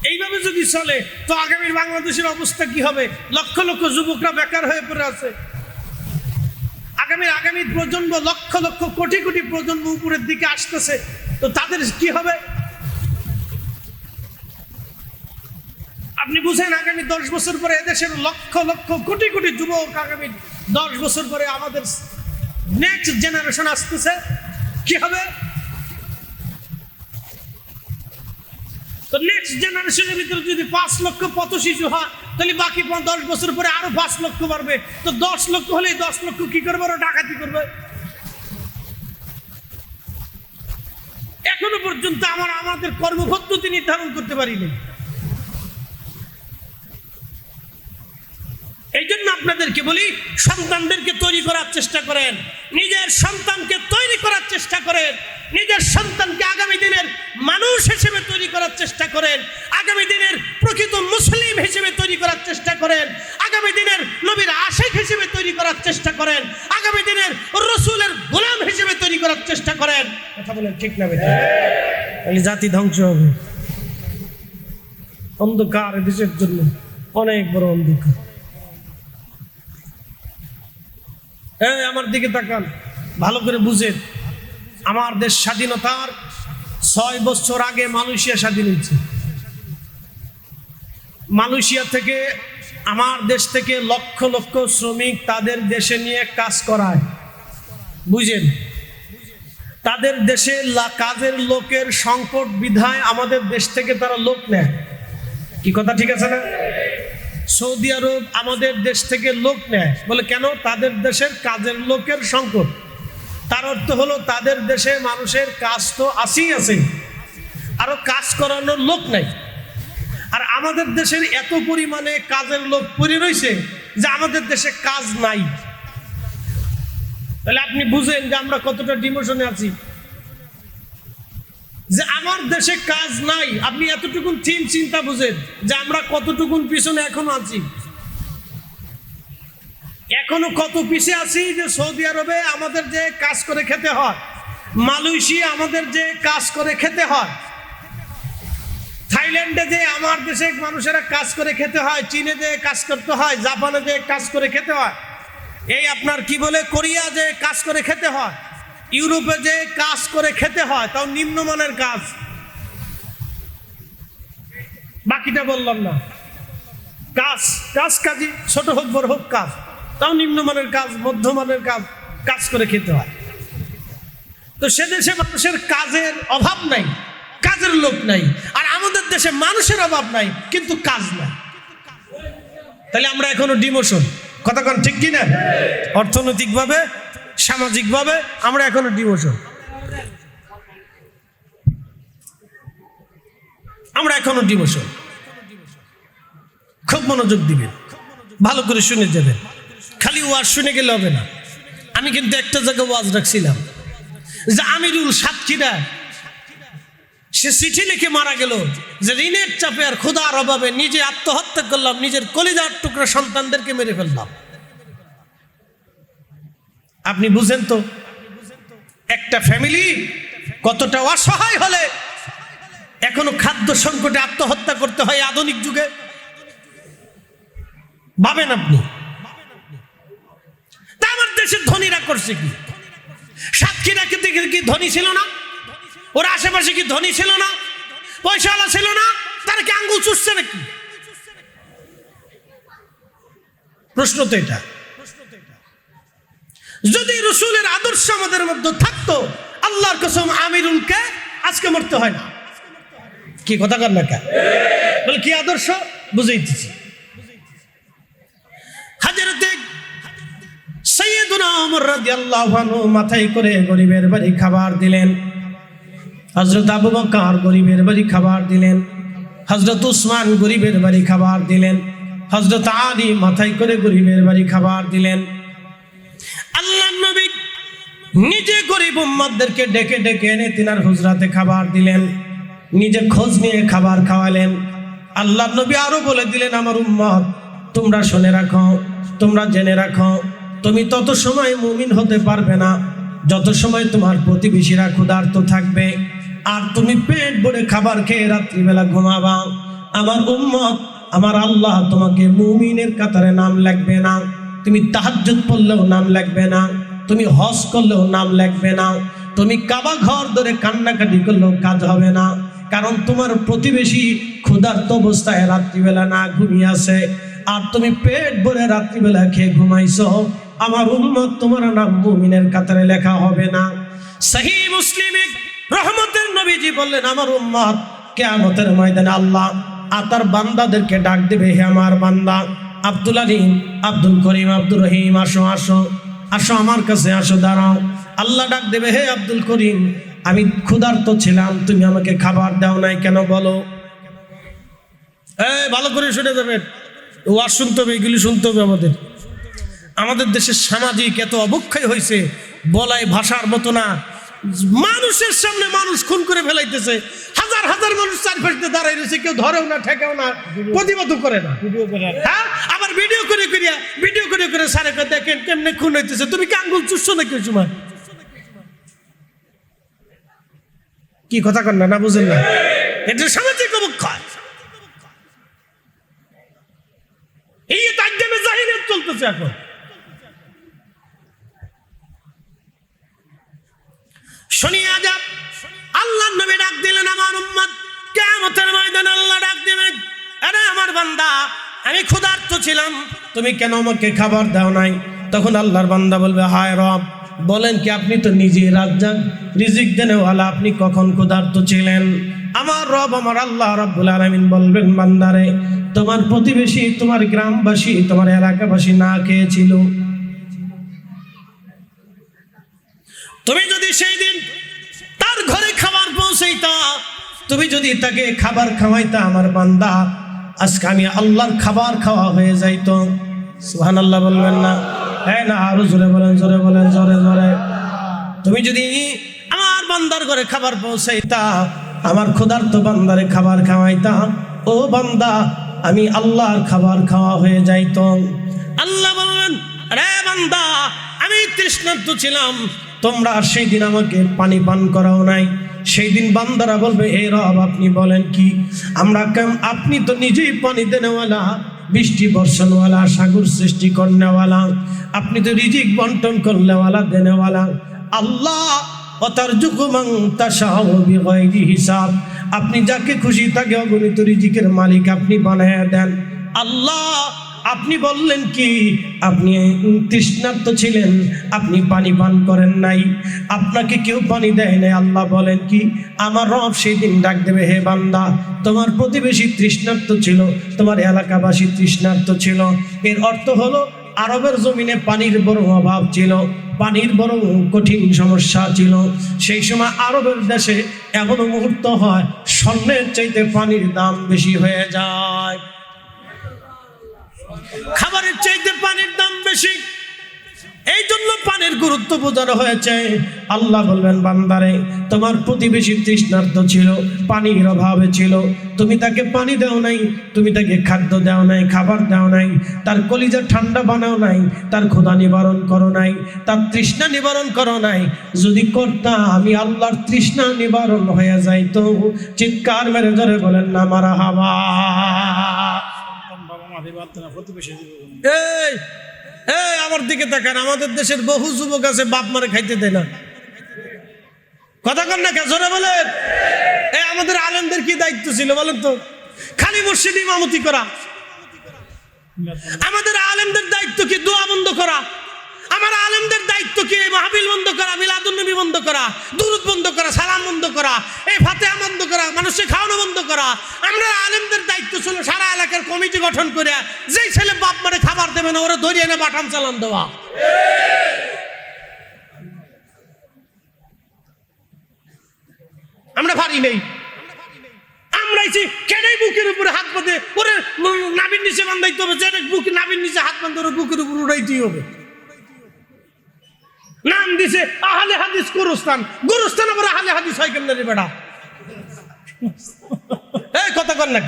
এইভাবে যদি চলে তো আগামীর বাংলাদেশের অবস্থা কি হবে? লক্ষ লক্ষ যুবকরা বেকার হয়ে পড়ে আছে। আগামী প্রজন্ম, লক্ষ লক্ষ কোটি কোটি প্রজন্ম উপরের দিকে আসতেছে, তো তাদের কি হবে আপনি বুঝেন? আগামী 10 বছর পরে এদেশের লক্ষ লক্ষ কোটি কোটি যুবক, আগামী 10 বছর পরে আমাদের নেক্সট জেনারেশন আসতেছে, কি হবে? তো নেক্সট জেনারেশনের ভিতরে যদি 5 লক্ষ পথ শিশু হয়, তাহলে বাকি 10 বছর পরে আরো 5 লক্ষ বাড়বে। তো 10 লক্ষ হলে 10 লক্ষ কি করবে? ওরা ডাকাতি করবে। এখনো পর্যন্ত আমাদের কর্মপদ্ধতি নির্ধারণ করতে পারিনি। এই জন্য আপনাদেরকে বলি, সন্তানদেরকে তৈরি করার চেষ্টা করেন, নিজের সন্তানকে তৈরি করার চেষ্টা করেন, নিজের সন্তানকে আগামী দিনের মানুষ হিসেবে তৈরি করার চেষ্টা করেন, আগামী দিনের প্রকৃত মুসলিম হিসেবে তৈরি করার চেষ্টা করেন, আগামী দিনের নবীর আশিক হিসেবে তৈরি করার চেষ্টা করেন, আগামী দিনের রসুলের গোলাম হিসেবে তৈরি করার চেষ্টা করেন। কথা বলেন ঠিক না? তাহলে জাতি ধ্বংস হবে। অন্ধকার দেশের জন্য অনেক বড় অন্ধকার। আমার দিকে তাকান, ভালো করে বুঝেন। আমার দেশ স্বাধীনতার 6 বছর আগে মালয়েশিয়া স্বাধীন হয়েছে। মালয়েশিয়া থেকে, আমার দেশ থেকে লক্ষ লক্ষ শ্রমিক তাদের দেশে নিয়ে কাজ করায়। বুঝেন, তাদের দেশে কাজের লোকের সংকট বিধায় আমাদের দেশ থেকে তারা লোক নেয়। কি কথা ঠিক আছে না? সৌদি আরব আমাদের দেশ থেকে লোক নেয় বলে কেন? তাদের দেশের কাজের লোকের সংকট। তার অর্থ হলো তাদের দেশে মানুষের কাজ তো আছে, আরো কাজ করানোর লোক নাই। আর আমাদের দেশের এত পরিমাণে কাজের লোক পড়ে রয়েছে যে আমাদের দেশে কাজ নাই। তাহলে আপনি বুঝেন যে আমরা কতটা ডিমোশনে আছি, যে আমার দেশে কাজ নাই। আপনি এতটুকুন চিন্তা বুঝেন যে আমরা কতটুকুন পিছনে এখনো আছি। এখনো কত পিছিয়ে আছি যে সৌদি আরবে আমাদের যে কাজ করে খেতে হয়, মালয়েশিয়া আমাদের যে কাজ করে খেতে হয়, থাইল্যান্ডে যে আমার দেশে মানুষেরা কাজ করে খেতে হয়, চীনে যে কাজ করতে হয়, জাপানে যে কাজ করে খেতে হয়, এই আপনার কি বলে কোরিয়া যে কাজ করে খেতে হয়, ইউরোপে যে কাজ করে খেতে হয়, তাও নিম্নমানের কাজ। বাকিটা বললাম না। কাজই ছোট হোক বড় হোক কাজ, তাও নিম্নমানের কাজ, মধ্যমানের কাজ করে খেতে হয়। তো সে দেশে মানুষের কাজের অভাব নাই, কাজের লোক নাই। আর আমাদের দেশে মানুষের অভাব নাই, কিন্তু কাজ নাই। তাহলে আমরা এখনো ডিমোশন। কথা কোন ঠিক কিনা? অর্থনৈতিকভাবে, সামাজিকভাবে আমরা এখনো ডিমোশন। খুব মনোযোগ দিবেন, ভালো করে শুনে যাবেন। খালি ওয়াজ শুনে গেলে হবে না। আমি কিন্তু একটা জায়গায় ওয়াজ রাখছিলাম যে আমিরুল সাতক্ষীরা সে চিঠি লিখে মারা গেল যে ঋণের চাপে আর ক্ষুধার অভাবে নিজে আত্মহত্যা করলাম, নিজের কলিজার টুকরা সন্তানদেরকে মেরে ফেললাম। আপনি বুঝেন তো একটা ফ্যামিলি কতটা অসহায় হলে এখনো খাদ্য সংকটে আত্মহত্যা করতে হয় আধুনিক যুগে। ভাবেন আপনি, তা আমার দেশের ধনীরা করছে কি? সাতক্ষীরাকে দেখে কি ধনী ছিল না? ওরা আশেপাশে কি ধনী ছিল না? পয়সাওয়ালা ছিল না? তারা কি আঙ্গুল চুষছে নাকি? প্রশ্ন তো এটা। যদি রসুলের আদর্শ আমাদের মধ্যে থাকতো, আল্লাহর কসম আমিরুলকে আজকে মরতে হয় না। কি কথা কর না কেন? বলে কি আদর্শ বুঝাইতেছি। হযরতে সাইয়্যিদুনা ওমর রাদিয়াল্লাহু আনহু মাথায় করে গরিবের বাড়ি খাবার দিলেন। হযরত আবু বকর গরিবের বাড়ি খাবার দিলেন। হযরত উসমান গরিবের বাড়ি খাবার দিলেন। হযরত আলী মাথায় করে গরিবের বাড়ি খাবার দিলেন। আল্লাহর নবী নিজে গরিব উম্মতদেরকে ডেকে ডেকে এনে তিনার হুজরাতে খাবার দিলেন, নিজে খোঁজ নিয়ে খাবার খাওয়ালেন। আল্লাহর নবী আরো বলে দিলেন, আমার উম্মত তোমরা শুনে রাখো, তোমরা জেনে রাখো, তুমি তত সময় মুমিন হতে পারবে না যত সময় তোমার প্রতিবেশীরা ক্ষুধার্ত থাকবে আর তুমি পেট ভরে খাবার খেয়ে রাত্রিবেলা ঘুমাবা। আমার উম্মত, আমার আল্লাহ তোমাকে মুমিনের কাতারে নাম লিখবে না। তুমি তাহাজ্জুদ পড়লেও নাম লিখবে না, তুমি হজ করলেও নাম লিখবে না, তুমি কাবা ঘর ধরে কান্নাকাটি করলেও কাজ হবে না। কারণ তোমার প্রতিবেশী ক্ষুধার্ত অবস্থায় রাত্রিবেলা না ঘুমিয়ে আছে আর তুমি পেট ভরে রাত্রিবেলা খেয়ে ঘুমাইছো, আমার উম্মত তোমার নাম মুমিনের কাতারে লেখা হবে না। সহিহ মুসলিমে রহমতের নবীজি বললেন, আমার উম্মত কিয়ামতের ময়দানে আল্লাহ তার বান্দাদেরকে ডাক দেবে, হে আমার বান্দা আব্দুল আলিম, আব্দুল করিম, আব্দুর রহিম, আসো আসো আসো আমার কাছে আসো, দাঁড়াও। আল্লাহ ডাক দেবে, হে আব্দুল করিম, আমি ক্ষুধার্ত ছিলাম, তুমি আমাকে খাবার দাও নাই কেন বলো? ভালো করে শুনে যাবেন, ওয়াজ শুনতে হবে, এগুলি শুনতে হবে। আমাদের দেশের সামাজিক এত অবক্ষয় হয়েছে বলাই ভাষার মতো না। মানুষের সামনে মানুষ খুন করে ফেলাইতেছে, হাজার হাজার মানুষ চারপাশে দাঁড়াই রয়েছে, কেউ ধরেও না, ঠেকাও না, প্রতিবাদও করে না। হ্যাঁ, আবার ভিডিও করে সারে দেখেন কেমনে খুন হইতেছে। তুমি কি আঙ্গুল চুষছো নাকি ওই সময়? কি কথা কন না বুঝেন না? এটা সামাজিক অবক্ষয়। এই তাজ্জামে জাহিলিয়াত চলতেছে এখন। শুনিয়া যা, আল্লাহর নবী ডাক দিলেন, আমার উম্মত কিয়ামতের ময়দানে আল্লাহ ডাক দিবেন, আরে আমার বান্দা আমি ক্ষুধার্ত ছিলাম, তুমি কেন আমাকে খাবার দাও নাই? তখন আল্লাহর বান্দা বলবে, হায় রব, বলেন কি আপনি তো নিজে রাজ্জাক রিজিক দেনেওয়ালা, আপনি কখন ক্ষুধার্ত ছিলেন? আমার রব, আমার আল্লাহ রাব্বুল আলামিন বলবেন, বান্দারে তোমার প্রতিবেশী, তোমার গ্রামবাসী, তোমার এলাকাবাসী না খেয়েছিল। তুমি যদি সেই দিন তার ঘরে খাবার পৌঁছাইতা, তুমি যদি তাকে খাবার খাওয়াইতা, আমার বান্দা আজকে আমি আল্লাহর খাবার খাওয়া হয়ে যাইতো। সুবহানাল্লাহ বলবেন না? হ্যাঁ না, আরো জোরে বলেন, জোরে বলেন, জোরে জোরে। তুমি যদি আমার বান্দার ঘরে খাবার পৌঁছাইতা, আমার ক্ষুধার্ত বান্দারে খাবার খাওয়াইতা, ও বান্দা আমি আল্লাহর খাবার খাওয়া হয়ে যাইতো। আল্লাহ বলবেন, রে বান্দা আমি তৃষ্ণার্ত ছিলাম, তোমরা সেই দিন আমাকে পানি পান করাও নাই। সেই দিন বান্দারা বলবে, হে রব আপনি বলেন কি? আমরা আপনি তো নিজেই পানি দেনেওয়ালা, বৃষ্টি বর্ষণওয়ালা, সাগর সৃষ্টি করনেওয়ালা, আপনি তো রিজিক বন্টন করনেওয়ালা, দেনেওয়ালা। আল্লাহ অতারজুকু মান তাশাউ বিগাইরি হিসাব, আপনি যাকে খুশি তাকে অগণিত রিজিকের মালিক আপনি বানায়া দেন। আল্লাহ আপনি বললেন কি? আপনি তৃষ্ণার্ত ছিলেন, আপনি পানি পান করেন নাই, আপনাকে কেউ পানি দেয় নাই। আল্লাহ বলেন কি? আমার রব সেই দিন ডাক দেবে, হে বান্দা তোমার প্রতিবেশী তৃষ্ণার্ত ছিল, তোমার এলাকাবাসী তৃষ্ণার্ত ছিল। এর অর্থ হলো আরবের জমিনে পানির বড় অভাব ছিল, পানির বড় কঠিন সমস্যা ছিল। সেই সময় আরবের দেশে এমন মুহূর্ত হয় স্বর্ণের চাইতে পানির দাম বেশি হয়ে যায়, খাবারের চাইতে পানির দাম বেশি। এই জন্য পানির গুরুত্ব বোঝানো হয়েছে। আল্লাহ বলবেন বান্দারে, তোমার প্রতিবেশী তৃষ্ণার্ত ছিল, পানির অভাবে ছিল, তুমি তাকে পানি দাও নাই, তুমি তাকে খাদ্য দাও নাই, খাবার দাও নাই, তার কলিজা ঠান্ডা বানাও নাই, তার ক্ষুধা নিবারণ করো নাই, তার তৃষ্ণা নিবারণ করো নাই। যদি করতা আমি আল্লাহর তৃষ্ণা নিবারণ হয়ে যাইতো। চিৎকার মেরে ধরে বলেন না মারহাবা। এই এই আমার দিকে তাকান, আমাদের দেশের বহু যুবক আছে বাপ মারে খাইতে দেয় না। কথা কন না, জোরে বলেন। এই আমাদের আলেমদের কি দায়িত্ব ছিল বলেন তো? খালি মসজিদ ইমামতি করা। আমাদের আলেমদের দায়িত্ব কি দোয়া বন্ধ করা? আমার আলেমদের দায়িত্ব কি মাহফিল বন্ধ করা, মিলাদুন নবী বন্ধ করা, দুরূদ বন্ধ করা, সালাম বন্ধ করা, এই ফাতিহা বন্ধ করা, মানুষকে খাওয়ানো বন্ধ করা? আমরা আলেমদের দায়িত্ব ছিল সারা এলাকার কমিটি গঠন করে যেই ছেলে বাপ মারে খাবার দেবে না ওরা ধরিয়ে এনে বাটাম চালান দেওয়া। আমরা পারি নেই। আমরা কেনাই বুকের উপরে হাত বাঁধে ওরে নাবির নিচে বান্ধাইতে হবে, যে বুক নাবির নিচে হাত বাঁধে ওরে বুকের উপর উড়াইতেই হবে। নাম দিছে আহলে হাদিস গুরুস্থান, গুরুস্থান আবার আহলে হাদিস হয় কেমন রে বেটা? এই কথা কর না,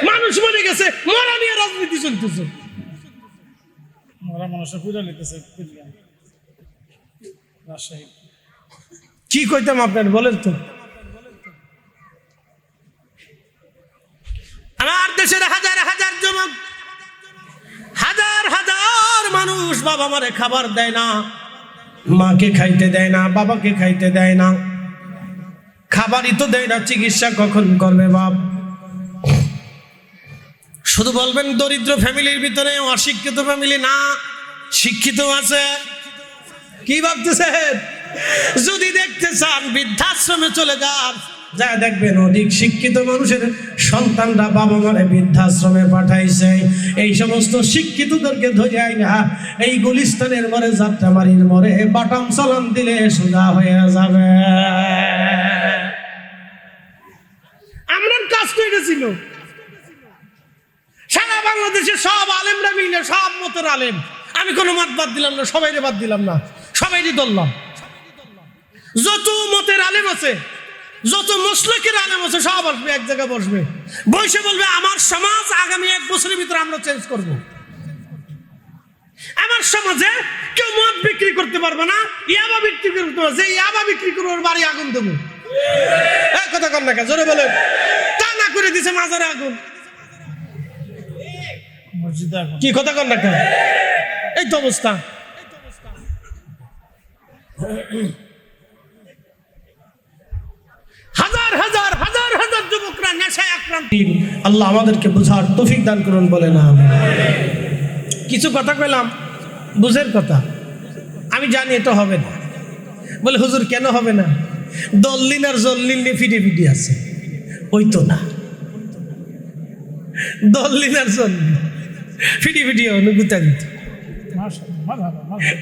মানুষ মরে গেছে, মরা নিয়ে রাজনীতি চলতেছে, মরা মানুষের পূজা নিতেছে। কি কইতাম আপনার বলেন তো? আমার দেশের হাজার হাজার যুবক, হাজার হাজার মানুষ বাবা মারে খাবার দেয় না, মাকে খাইতে দেয় না, বাবাকে খাইতে দেয় না, খাবারই তো দেয় না, চিকিৎসা কখন করবে বাপ? শুধু বলবেন দরিদ্র ফ্যামিলির ভিতরে, অশিক্ষিত ফ্যামিলি না, শিক্ষিত আছে। কি ভাবতেছেন? যদি দেখতে চান বৃদ্ধাশ্রমে চলে যান, যা দেখবেন অধিক শিক্ষিত মানুষের সন্তানরা বাবা মারে বৃদ্ধাশ্রমে পাঠাইছে। এই সমস্ত শিক্ষিতদেরকে ধরে আইনা এই গুলিস্তানের মরে, যাত্রাবাড়ির মরে বাটাম চালান দিলে সোজা হয়ে যাবে। আমরার কাজ তো এটা ছিল। সারা বাংলাদেশে সব আলেমরা মিলে, সব মতের আলেম, আমি কোনো মত বাদ দিলাম না, সবাইরে বাদ দিলাম না, সবাইরই ধরলাম। যত মতের আলেম আছে, যত মুসলিকের আলেম আছে, সব আসবে, এক জায়গায় বসবে, বসে বলবে আমার সমাজ আগামী 1 বছরের ভিতরে আমরা চেঞ্জ করব। আমার সমাজে কেউ মদ বিক্রি করতে পারবে না, ইয়াবা বিক্রি করতে পারবে, যে ইয়াবা বিক্রি করে ওর বাড়ি আগুন দেবো। এই কথা কর না, জোরে বলেন। তা না করে দিছে মাজারে আগুন। কি কথা কর না, এই তো অবস্থা। হাজার হাজার হাজার হাজার যুবকরা নেশায় আক্রান্ত। আল্লাহ আমাদেরকে বুঝার তৌফিক দান করুন, বলে না। কিছু কথা কইলাম বুঝের কথা, আমি জানি এটা হবে না। বলে হুজুর কেন হবে না? দল্লিন আর জল্লিন নিয়ে ফিটে ফিটে আছে, ওই তো না। দল্লিন আর জল্লিন ফিটে ফিটে অনুভূতা দিত,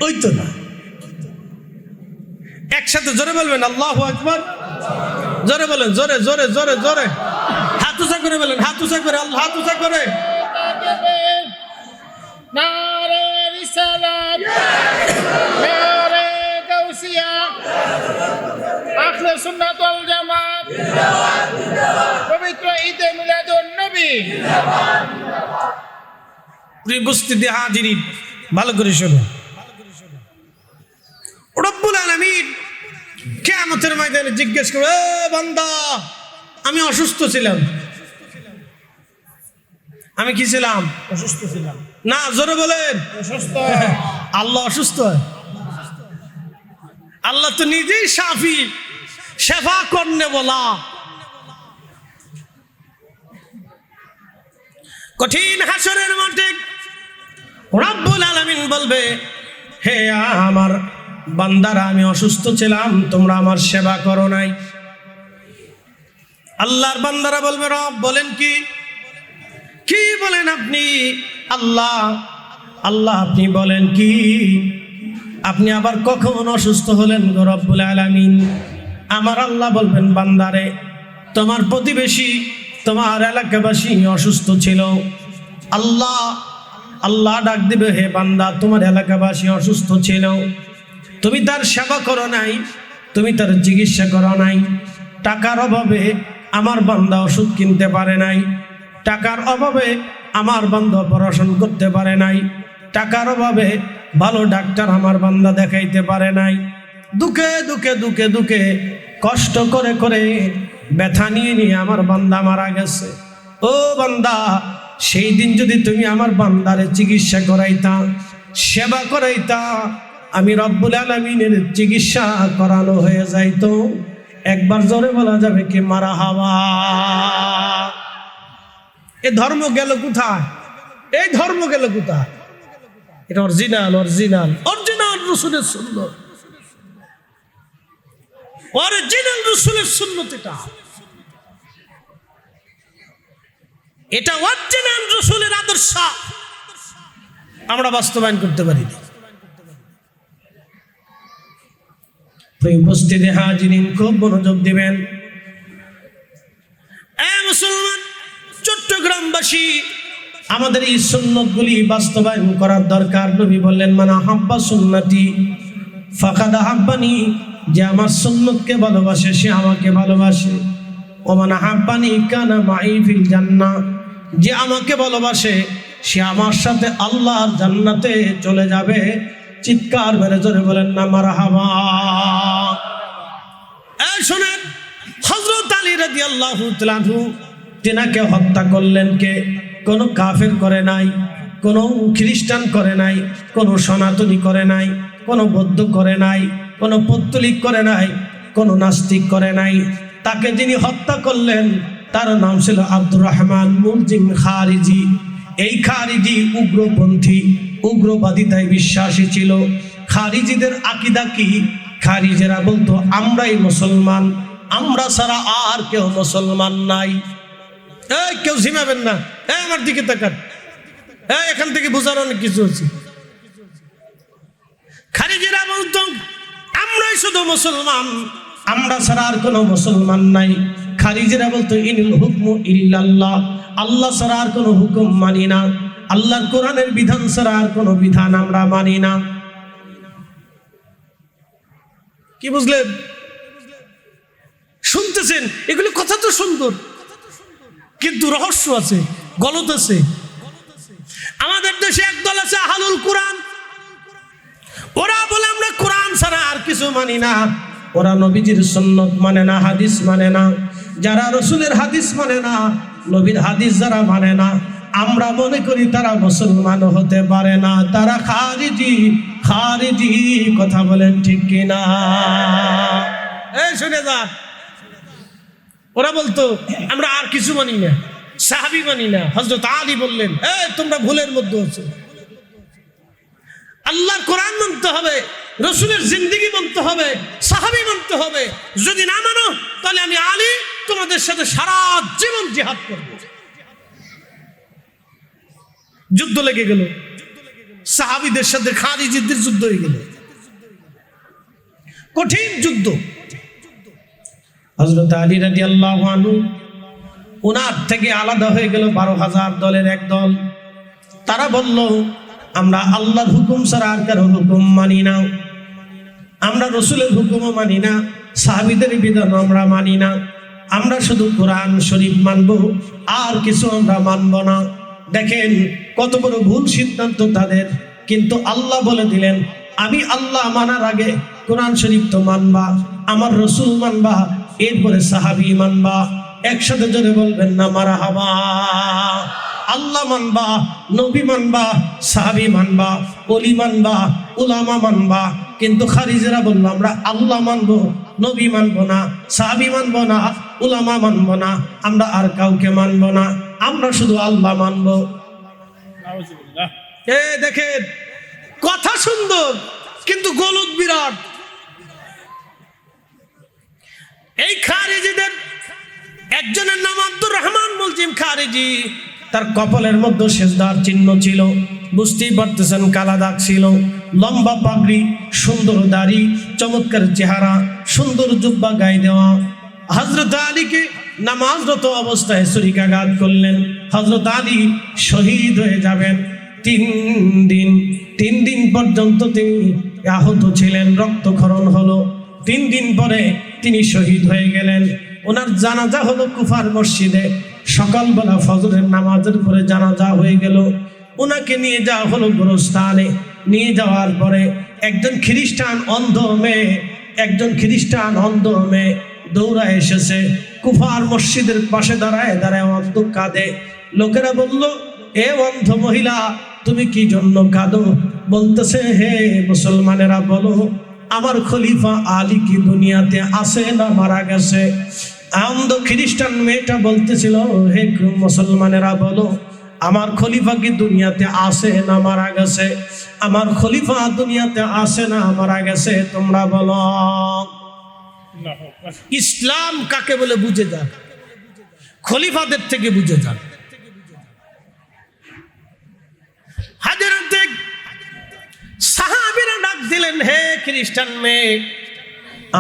ওই তো না। একসাথে জোরে বলবেন আল্লাহু আকবার, জোরে বলেন, জোরে জোরে জোরে জোরে, হাত উঁচা করে বলেন, হাত উঁচা করে, আল্লাহ হাত উঁচা করে। নারে রিসালাত, নারে গাউসিয়া, আহলে সুন্নাত ওয়াল জামাত, পবিত্র ঈদে মিলাদুন নবী। উপস্থিতি হাজিরিন, ভালো করে শোনো। রব্বুল আলামিন কিয়ামতের ময়দানে জিজ্ঞেস করবে, বান্দা আমি অসুস্থ ছিলাম, আমি কি ছিলাম? অসুস্থ ছিলাম না, জোরে বলেন। অসুস্থ। আল্লাহ অসুস্থ? আল্লাহ তো নিজেই শাফি, শেফা করনে বলা। কঠিন হাসরের মাঠে রব্বুল আলামিন বলবে, হে আমার বান্দারা, আমি অসুস্থ ছিলাম, তোমরা আমার সেবা করো নাই। আল্লাহর বান্দারা বলবে, রব বলেন কি? কি বলেন আপনি? আল্লাহ আল্লাহ আপনি বলেন কি? আপনি আবার কখন অসুস্থ হলেন গো রব্বুল আলামিন? আমার আল্লাহ বলবেন, বান্দারে, তোমার প্রতিবেশী, তোমার এলাকাবাসী অসুস্থ ছিল, আল্লাহ আল্লাহ ডাক দিবে, হে বান্দা, তোমার এলাকাবাসী অসুস্থ ছিল, তুমি তার সেবা করো নাই, তুমি তার চিকিৎসা করো নাই। টাকার অভাবে আমার বান্দা ওষুধ কিনতে পারে নাই, টাকার অভাবে আমার বান্দা অপারেশন করতে পারে নাই, টাকার অভাবে ভালো ডাক্তার আমার বান্দা দেখাইতে পারে নাই। দুঃখে দুঃখে দুঃখে দুঃখে কষ্ট করে করে ব্যথা নিয়ে নিয়ে আমার বান্দা মারা গেছে। ও বান্দা, সেই দিন যদি তুমি আমার বান্দারে চিকিৎসা করাইতা, সেবা করাইতা, আমি রব্বুল আলামিনের চিকিৎসা করানো হয়ে যাইতো। একবার জোরে বলা যাবে কি মারহাবা। এই ধর্ম গেল কোথায়? এই ধর্ম গেল কোথায়? এটা অরিজিনাল অরিজিনাল অরিজিনাল রাসূলের সুন্নাত, অরিজিনাল রাসূলের সুন্নাত। এটা অরিজিনাল রাসূলের আদর্শ আমরা বাস্তবায়ন করতে পারি। উপস্থিতি হাজিরিন, খুব মনোযোগ দিবেন। মুসলমান চট্টগ্রামবাসী, আমাদের এই সুন্নতগুলি বাস্তবায়ন করার দরকার। নবী বললেন, মান আহাব্বা সুন্নতি ফাকাদ আহাব্বানি, যে আমার সুন্নতকে ভালোবাসে সে আমাকে ভালোবাসে। ও মান আহাব্বানি কানা মাই ফিল জান্নাহ, যে আমাকে ভালোবাসে সে আমার সাথে আল্লাহর জান্নাতে চলে যাবে। চিৎকার মেরে জোরে বলেন না মারহাবা। এই শুনেন, হযরত আলী রাদিয়াল্লাহু তাআলা আনহু তিনাকে হত্যা করলেন কে? কোনো কাফের করে নাই, কোনো খ্রিস্টান করে নাই, কোনো সনাতনী করে নাই, কোনো বৌদ্ধ করে নাই, কোনো পৌত্তলিক করে নাই, কোনো নাস্তিক করে নাই। তাকে যিনি হত্যা করলেন তার নাম ছিল আব্দুর রহমান মুলজিম খারিজি। এই খারিজি উগ্রপন্থী, উগ্রবাদিতায় বিশ্বাসী ছিল। খারিজিদের আকীদা কি? খারিজেরা বলতো আমরাই মুসলমান, আমরা ছাড়া আর কেউ মুসলমান নাই। এই কেউ ঝিমাবেন না, এই আমার দিকে তাকান, এই এখান থেকে বোঝার অনেক কিছু আছে। খারিজিরা বলতো আমরাই শুধু মুসলমান, আমরা ছাড়া আর কোনো মুসলমান নাই। খারিজিরা বলতো ইনিল হুকমু ইল্লাল্লাহ, আল্লাহ ছাড়া আর কোনো হুকুম মানি না, আল্লাহর কোরআনের বিধান ছাড়া আর কোনো বিধান আমরা মানি না। কি বুঝলেন? শুনতেছেন? এগুলো কথা তো সুন্দর, কিন্তু রহস্য আছে, গলত আছে। আমাদের দেশে একদল আছে আহলুল কোরআন, ওরা বলে আমরা কোরআন ছাড়া আর কিছু মানি না। ওরা নবীজির সুন্নত মানে না, হাদিস মানে না। যারা রসুলের হাদিস মানে না, নবীর হাদিস যারা মানে না, আমরা মনে করি তারা মুসলমান হতে পারে না, তারা খারিজি। খারিজি, কথা বলেন ঠিক কিনা? এই শুনে যান, ওরা বলতো আমরা আর কিছু মানি না, সাহাবী মানি না। হযরত আলী বললেন, এই তোমরা ভুলের মধ্যে আছো, আল্লাহর কোরআন মানতে হবে, রসুলের জিন্দেগি মানতে হবে, সাহাবী মানতে হবে। যদি না মানো তাহলে আমি আলী তোমাদের সাথে সারা জীবন জিহাদ করব। যুদ্ধ লেগে গেল, সাহাবীদের সাথে খারিজিদের যুদ্ধ হয়ে গেল, কঠিন যুদ্ধ। হযরত আলী রাদিয়াল্লাহু আনহু ওনার থেকে আলাদা হয়ে গেল 12,000 দলের এক দল। তারা বলল, আমরা আল্লাহর হুকুম ছাড়া আর কারো হুকুম মানি না, আমরা রসুলের হুকুমও মানি না, সাহাবীদের বিধান আমরা মানি না, আমরা শুধু কোরআন শরীফ মানব, আর কিছু আমরা মানব না। দেখেন কত বড় ভুল সিদ্ধান্ত তাদের। কিন্তু আল্লাহ বলে দিলেন, আমি আল্লাহ মানার আগে কোরআন শরীফ তো মানবা, আমার রসুল মানবা, এরপরে সাহাবী মানবা। একসাথে জোরে বলবেন না মারহাবা। আল্লাহ মানবা, নবী মানবা, সাহাবী মানবা, ওলি মানবা, উলামা মানবা। কিন্তু খারিজেরা বলল, আমরা আল্লাহ মানবো, নবী মানবো না, সাহাবী মানবো না, উলামা মানবো না, আমরা আর কাউকে মানবো না, আমরা শুধু আল্লাহ মানবো। দেখেন কথা সুন্দর, কিন্তু গলত বিরাট। এই খারিজিদের একজনের নাম আব্দুর রহমান মুলজিম খারিজি। তার কপালের মধ্যে সেজদার চিহ্ন ছিল, বুঝতেই পারতেছেন, কালা দাগ ছিল, লম্বা পাগড়ি, সুন্দর দাড়ি, চমৎকার চেহারা, সুন্দর জুব্বা গায়ে দেওয়া। হযরত আলীকে নামাজরত অবস্থায় ছুরিকাঘাত করলেন। হযরত আলী শহীদ হয়ে যাবেন। তিন দিন পর্যন্ত তিনি আহত ছিলেন, রক্তক্ষরণ হলো। 3 দিন পরে তিনি শহীদ হয়ে গেলেন। ওনার জানাজা হলো কুফার মসজিদে। সকালবেলা ফজরের নামাজের পরে জানাজা হয়ে গেল। ওনাকে নিয়ে যাওয়া হলো গোরস্থানে। নিয়ে যাওয়ার পরে একজন খ্রিস্টান অন্ধ মেয়ে দৌড়া এসেছে, কুফার মসজিদের পাশে দাঁড়ায় অন্ধ কাঁদে। লোকেরা বলল, এ অন্ধ মহিলা, তুমি কি জন্য কাঁদো? বলতেছে, হে মুসলমানেরা বলো, আমার খলিফা আলী কি দুনিয়াতে আছে না মারা গেছে? অন্ধ খ্রিস্টান মেয়েটা বলতেছিল, হে মুসলমানেরা বলো, আমার খলিফা কি দুনিয়াতে আছে না মারা গেছে? আমার খলিফা দুনিয়াতে আছে না মারা গেছে? তোমরা বলো। ইসলাম কাকে বলে বুঝে যান, খলিফাদের থেকে বুঝে যান। হাজরাতে সাহাবীরা ডাক দিলেন, হে খ্রিস্টান মেয়ে,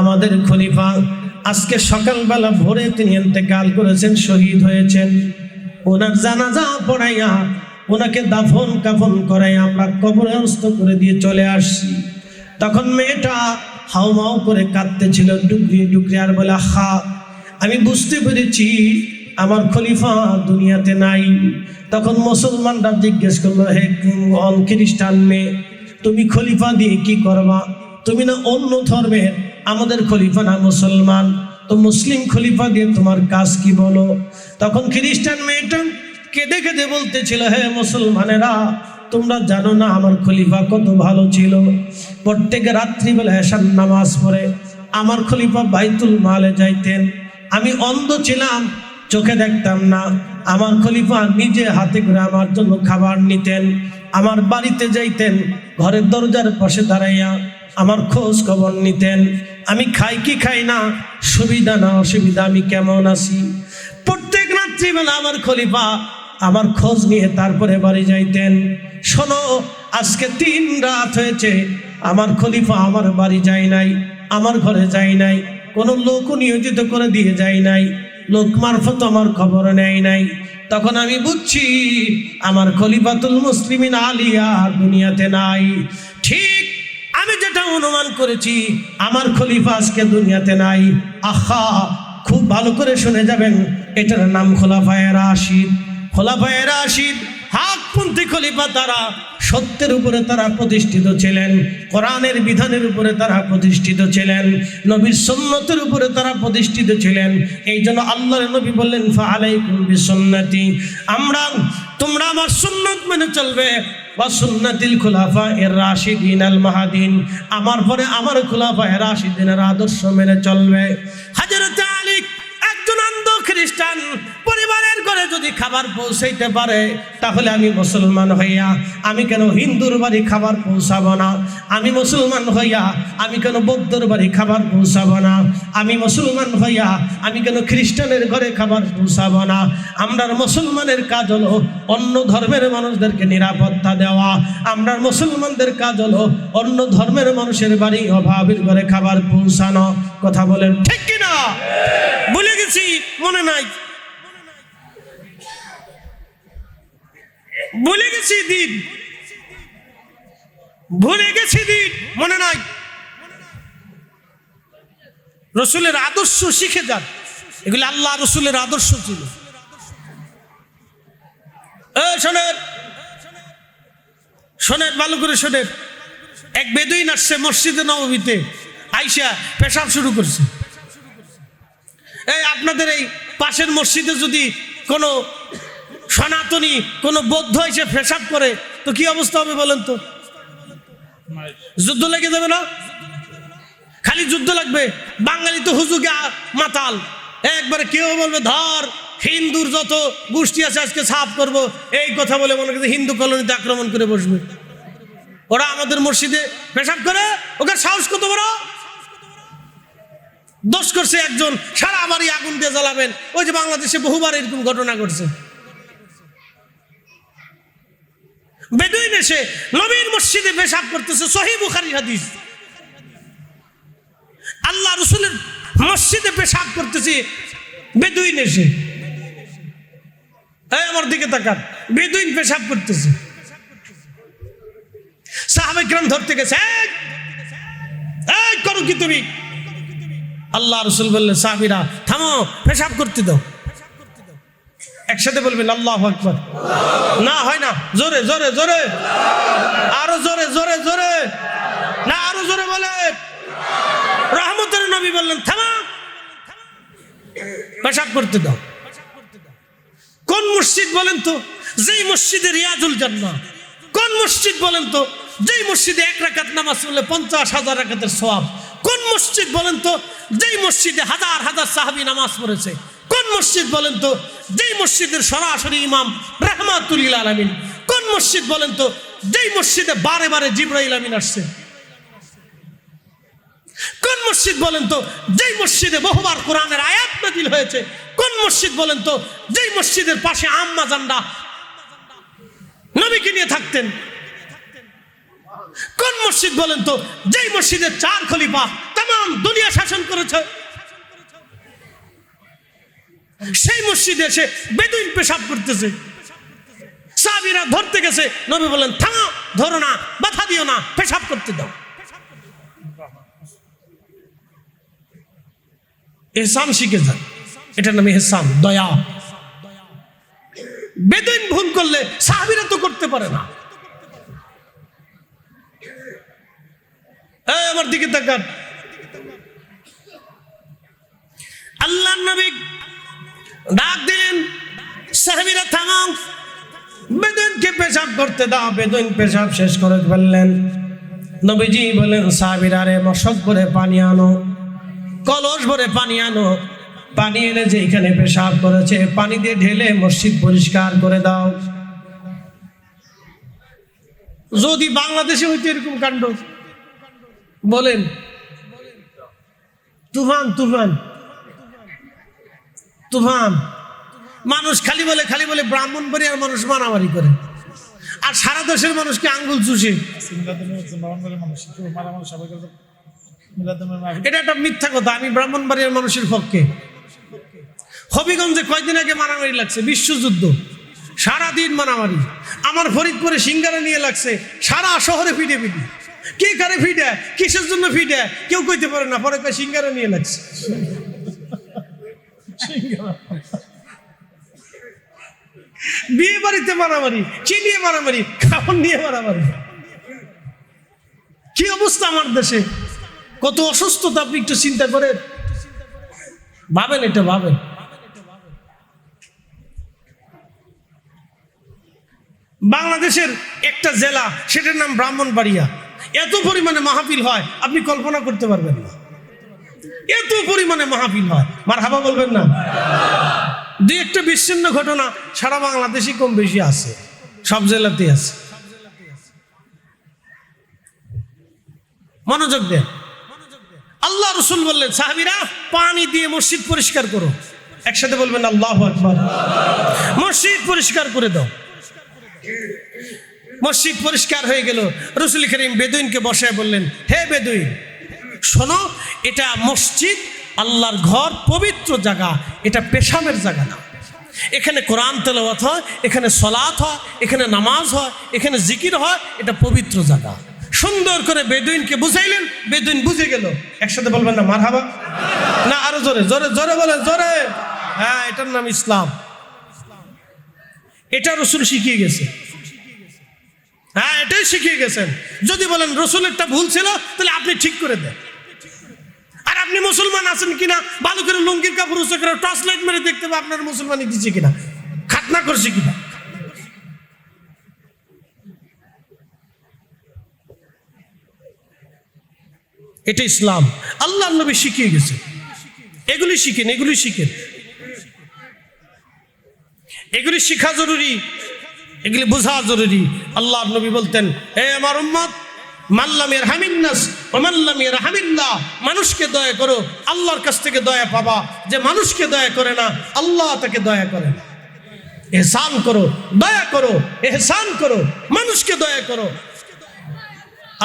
আমাদের খলিফা আজকে সকালবেলা ভোরে তিনি ইন্তেকাল করেছেন, শহীদ হয়েছেন। ওনার জানাজা পড়াইয়া ওনাকে দাফন কাফন করাই আমরা কবরস্থ করে দিয়ে চলে আসছি। তখন মেয়েটা হাউমাউ করে কাঁদতেছিল, ডুকরি আর বলে, আমি বুঝতে পেরেছি আমার খলিফা দুনিয়াতে নাই। তখন মুসলমানরা জিজ্ঞেস করলো, হে খ্রিস্টান মেয়ে, তুমি খলিফা দিয়ে কি করবা? তুমি না অন্য ধর্মের, আমাদের খলিফা না মুসলমান, তো মুসলিম খলিফা দিয়ে তোমার কাজ কি বলো? তখন খ্রিস্টান মেয়েটা কেঁদে কেঁদে বলতেছিল, হে মুসলমানেরা, তোমরা জানো না আমার খলিফা কত ভালো ছিল। প্রত্যেক রাত্রিবেলা এশার নামাজ পড়ে আমার খলিফা বাইতুল মালে যাইতেন। আমি অন্ধ ছিলাম, চোখে দেখতাম না। আমার খলিফা নিজে হাতে করে আমার জন্য খাবার নিতেন, আমার বাড়িতে যাইতেন, ঘরের দরজার পাশে দাঁড়াইয়া আমার খোঁজ খবর নিতেন। আমি খাই কি খাই না, সুবিধা না অসুবিধা, আমি কেমন আছি। প্রত্যেক রাত্রিবেলা আমার খলিফা আমার খোঁজ নিয়ে তারপরে বাড়ি যাইতেন। শোনো, আজকে 3 রাত হয়েছে আমার খলিফা আমার বাড়ি যায় নাই, আমার ঘরে যায় নাই, কোনো লোক নিয়োজিত করে দিয়ে যায় নাই, লোক মারফত আমার খবর নেয় নাই। তখন আমি বুঝছি আমার খলিফাতুল মুসলিমিন আলী আর দুনিয়াতে নাই। ঠিক আমি যেটা অনুমান করেছি, আমার খলিফা আজকে দুনিয়াতে নাই। আহা, খুব ভালো করে শুনে যাবেন, এটার নাম খোলাফায়ে রাশিদ। খোলাফায়ে রাশিদ হকপন্থী খলিফা, তারা সত্যের উপরে তারা প্রতিষ্ঠিত ছিলেন, কোরআনের বিধানের উপরে তারা প্রতিষ্ঠিত ছিলেন, নবীর সুন্নতের উপরে তারা প্রতিষ্ঠিত ছিলেন। এই জন্য আল্লাহর নবী বললেন, ফাআলাইকুম বিসুন্নতি, তোমরা আমার সুন্নত মেনে চলবে, ওয়া সুন্নাতিল খুলাফায়ে রাশিদিন আল মাহদিন, আমার পরে আমার খুলাফায়ে রাশিদিনের আদর্শ মেনে চলবে। হযরত আলী একজন অন্ধ খ্রিস্টান পরিবারের ঘরে যদি খাবার পৌঁছাইতে পারে, তাহলে আমি মুসলমান হইয়া আমি কেন হিন্দুর বাড়ি খাবার পৌঁছাবো না? আমি মুসলমান হইয়া আমি কেন বৌদ্ধর বাড়ি খাবার পৌঁছাবো না? আমি মুসলমান হইয়া আমি কেন খ্রিস্টানের ঘরে খাবার পৌঁছাবো না? আমরা মুসলমানের কাজ হলো অন্য ধর্মের মানুষদেরকে নিরাপত্তা দেওয়া। আমরা মুসলমানদের কাজ হলো অন্য ধর্মের মানুষের বাড়ি অভাবের ঘরে খাবার পৌঁছানো। কথা বলেন ঠিক কিনা? ভুলে গেছি, মনে নাই, ভুলে গেছি দিন, মনে নাই। রসুলের আদর্শ শিখে যান, এগুলি আল্লাহ রসুলের আদর্শ ছিল। শোনেন ভালো করে শোনেন। এক বেদুইন আসছে মসজিদে নববীতে, আইসা পেশাব শুরু করছে। এই আপনাদের এই পাশের মসজিদে যদি কোনো সনাতনী কোনো বৌদ্ধ এসে পেশাব করে, তো কি অবস্থা হবে বলেন তো? যুদ্ধ লেগে যাবে না? খালি যুদ্ধ লাগবে। বাঙালি তো হুজুগে মাতাল, একবারে কেউ বলবে ধর হিন্দুর যত গোষ্ঠী আছে আজকে সাফ করব, এই কথা বলে মনে করছে হিন্দু কলোনিতে আক্রমণ করে বসবে। ওরা আমাদের মসজিদে পেশাব করে, ওকে সাহস কত বড়! দোষ করছে একজন, সারা বাড়ি আগুন দিয়ে জ্বালাবেন। ওই যে বাংলাদেশে বহুবার এরকম ঘটনা ঘটছে। বেদুইন এসে নবীর মসজিদে পেশাব করতেছে, সহিহ বুখারী হাদিস। আল্লাহ রাসূলের মসজিদে পেশাব করতেছে বেদুইন এসে। এই আমার দিকে তাকান, বেদুইন পেশাব করতেছে। সাহাবায়ে কিরাম ধরতে গেছে, এই করো কি তুমি? আল্লাহ রাসূল বললেন, সাহাবীরা থামো, পেশাব করতে দাও। একসাথে বলবেন আল্লাহু আকবার। না হয় না, জোরে জোরে জোরে, আরো জোরে জোরে জোরে, না আরো জোরে বলে। রহমতের নবী বললেন, থামো, পেশাব করতে দাও। কোন মসজিদ বলেন তো যেই মসজিদে রিয়াজুল জান্নাহ? কোন মসজিদ বলেন তো যেই মসজিদে 1 রাকাত নামাজ পড়লে 50,000 রাকাতের সওয়াব? কোন মসজিদ বলেন তো যেই মসজিদে হাজার হাজার সাহাবী নামাজ পড়েছে? কোন মসজিদ বলেন তো যেই মসজিদের সরাসরি ইমাম রাহমাতুল লিল আলামিন? কোন মসজিদ বলেন তো যেই মসজিদে বারে বারে জিবরাইল আমিন আসছে? কোন মসজিদ বলেন তো যেই মসজিদে বহুবার কোরআনের আয়াত নাযিল হয়েছে? কোন মসজিদ বলেন তো যেই মসজিদের পাশে আম্মা জানরা নবীকে নিয়ে থাকতেন? কোন মসজিদ বলেন তো যেই মসজিদের 4 খলিফা तमाम দুনিয়া শাসন করেছে? সেই মসজিদে এসে বেদুইন পেশাব করতেছে, সাহাবীরা ধরতে গেছে, নবী বলেন, থামো, ধরো না, বাধা দিও না, পেশাব করতে দাও। ইহসান শিখে যান, এটার নাম ইহসান, দয়া। বেদুইন ভুল করলে সাহাবীরা তো করতে পারে না। এই আমার দিকে তাকান, আল্লাহর নবী ডাক দিলেন, সাহাবীরা থামো, বেদুইনকে পেশাব করতে দাও। বেদুইন পেশাব শেষ করে ফেললেন। নবীজি বলেন, সাহাবীরা রে মশক ভরে পানি আনো, কলস ভরে পানি আনো। পানি এনে যে এখানে পেশাব করেছে পানি দিয়ে ঢেলে মসজিদ পরিষ্কার করে দাও। যদি বাংলাদেশে হইতো এরকম কাণ্ড, বলেন, তুফান তুফান তুফান। মানুষ খালি বলে ব্রাহ্মণবাড়িয়ার মানুষ মারামারি করে, আর সারা দেশের মানুষকে আঙ্গুল চুষে। এটা একটা মিথ্যা কথা। আমি ব্রাহ্মণবাড়িয়ার মানুষের পক্ষে। হবিগঞ্জে কয়দিন আগে মারামারি লাগছে, বিশ্বযুদ্ধ, সারাদিন মারামারি। আমার ফরিদপুরে সিঙ্গারা নিয়ে লাগছে, সারা শহরে ফিটে ফিটে। কে কারে ফিটে, কিসের জন্য ফিটে কেউ কইতে পারে না, পরে কয় সিঙ্গারা নিয়ে লাগছে। বিয়ে বাড়িতে মারামারি, কি নিয়ে মারামারি? খাবার নিয়ে মারামারি। কি অবস্থা আমার দেশে, কত অসুস্থতা আপনি একটু চিন্তা করেন, ভাবেন, এটা ভাবেন। বাংলাদেশের একটা জেলা, সেটার নাম ব্রাহ্মণবাড়িয়া। এত পরিমাণে মাহফিল হয় আপনি কল্পনা করতে পারবেন না, এত পরিমাণে মাহফিল হয়। মারহাবা বলবেন না? দুই একটা বিচ্ছিন্ন ঘটনা সারা বাংলাদেশে কম বেশি আছে, সব জেলাতে আছে। মনোযোগ দেন। আল্লাহ রাসূল বললেন, সাহাবীরা পানি দিয়ে মসজিদ পরিষ্কার করো। একসাথে বলবেন আল্লাহু আকবার। মসজিদ পরিষ্কার করে দাও। মসজিদ পরিষ্কার হয়ে গেল। রাসূল করিম বেদুইনকে বসায় বললেন, হে বেদুইন, শোনো, এটা মসজিদ, আল্লাহর ঘর, পবিত্র জায়গা। এটা পেশাবের জায়গা না। এখানে কোরআন তেলাওয়াত হয়, এখানে সালাত হয়, এখানে নামাজ হয়, এখানে জিকির হয়। এটা পবিত্র জায়গা। সুন্দর করে বেদুইনকে বুঝাইলেন, বেদুইন বুঝে গেল। একসাথে বলবেন না মারহাবা? না আরো জোরে জোরে জোরে বলেন, জোরে। হ্যাঁ, এটার নাম ইসলাম। এটা রাসূল শিখিয়ে গেছে। হ্যাঁ, এটাই শিখিয়ে গেছেন। যদি বলেন রাসূলেরটা ভুল ছিল, তাহলে আপনি ঠিক করে দেন। আর আপনি মুসলমান আছেন কিনা ভালো করে লুঙ্গির কাপড় উঁচু করে টর্চ লাইট মেরে দেখতে হবে আপনার মুসলমানই দিচ্ছে কিনা, খাতনা করছে কিনা। এটা ইসলাম, আল্লাহর নবী শিখিয়ে গেছে। এগুলি শিখেন, এগুলি শিখেন, এগুলি শিখা জরুরি, এগুলি বোঝা জরুরি। আল্লাহর নবী বলতেন, হে আমার উম্মত, মাল্লাম ইয়ারহামিন নাস ওয়া মাল্লাম ইয়ারহামিল্লাহ, মানুষকে দয়া করো, আল্লাহর কাছ থেকে দয়া পাবা। যে মানুষকে দয়া করে না, আল্লাহ তাকে দয়া করে না। ইহসান করো, দয়া করো, ইহসান করো, মানুষকে দয়া করো।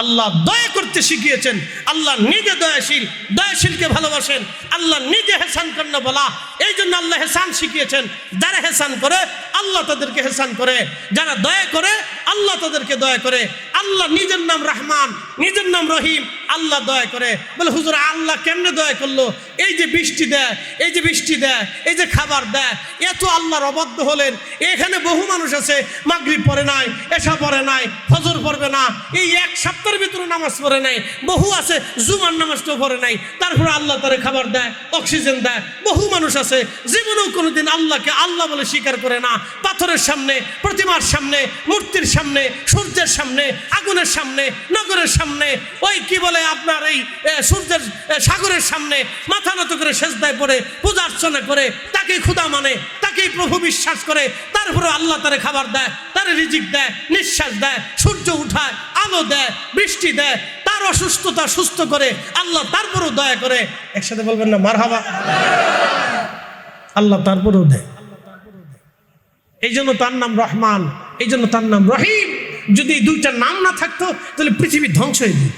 আল্লাহ দয়া করতে শিখিয়েছেন। আল্লাহ নিজে দয়াশীল, দয়াশীলকে ভালোবাসেন। আল্লাহ নিজে হেসান করেন বলা, এই জন্য আল্লাহ হেসান শিখিয়েছেন। যারা হেসান করে আল্লাহ তাদেরকে হেসান করে, যারা দয়া করে আল্লাহ তাদেরকে দয়া করে। আল্লাহ নিজের নাম রহমান, নিজের নাম রহিম, আল্লাহ দয়া করে। বলে হুজুর আল্লাহ কেমনে দয়া করলো? এই যে বৃষ্টি দেয়, এই যে বৃষ্টি দেয়, এই যে খাবার দেয়, এত আল্লাহর অবাধ্য হলেন। এখানে বহু মানুষ আছে মাগরিব পড়ে নাই, এশা পড়ে নাই, ফজর পড়বে না, এই এক সপ্তাহের ভিতরে নামাজ পড়ে নাই। বহু আছে জুমার নামাজটাও পড়ে নাই, তারপরে আল্লাহ তারে খাবার দেয়, অক্সিজেন দেয়। বহু মানুষ আছে জীবনেও কোনোদিন আল্লাহকে আল্লাহ বলে স্বীকার করে না। পাথরের সামনে, প্রতিমার সামনে, মূর্তির সামনে, সূর্যের সামনে, আগুনের সামনে, নগরের সামনে, ওই কি বলে আপনার এই সূর্যের সাগরের সামনে মাথা নত করে সেজদায় পড়ে পূজা অর্চনা করে, তাকেই খোদা মানে, তাকেই প্রভু বিশ্বাস করে। তারপরে আল্লাহ তারে খাবার দেয়, তারে রিজিক দেয়, নিঃশ্বাস দেয়, সূর্য উঠায়, আলো দেয়, বৃষ্টি দেয়, তার অসুস্থতা সুস্থ করে আল্লাহ তারপরেও দয়া করে। একসাথে বলবেন না মারহাবা? আল্লাহ তারপরেও দেয়। এই জন্য তার নাম রহমান, এই জন্য তার নাম রহিম। যদি দুইটা নাম না থাকতো তাহলে পৃথিবী ধ্বংস হয়ে যেত,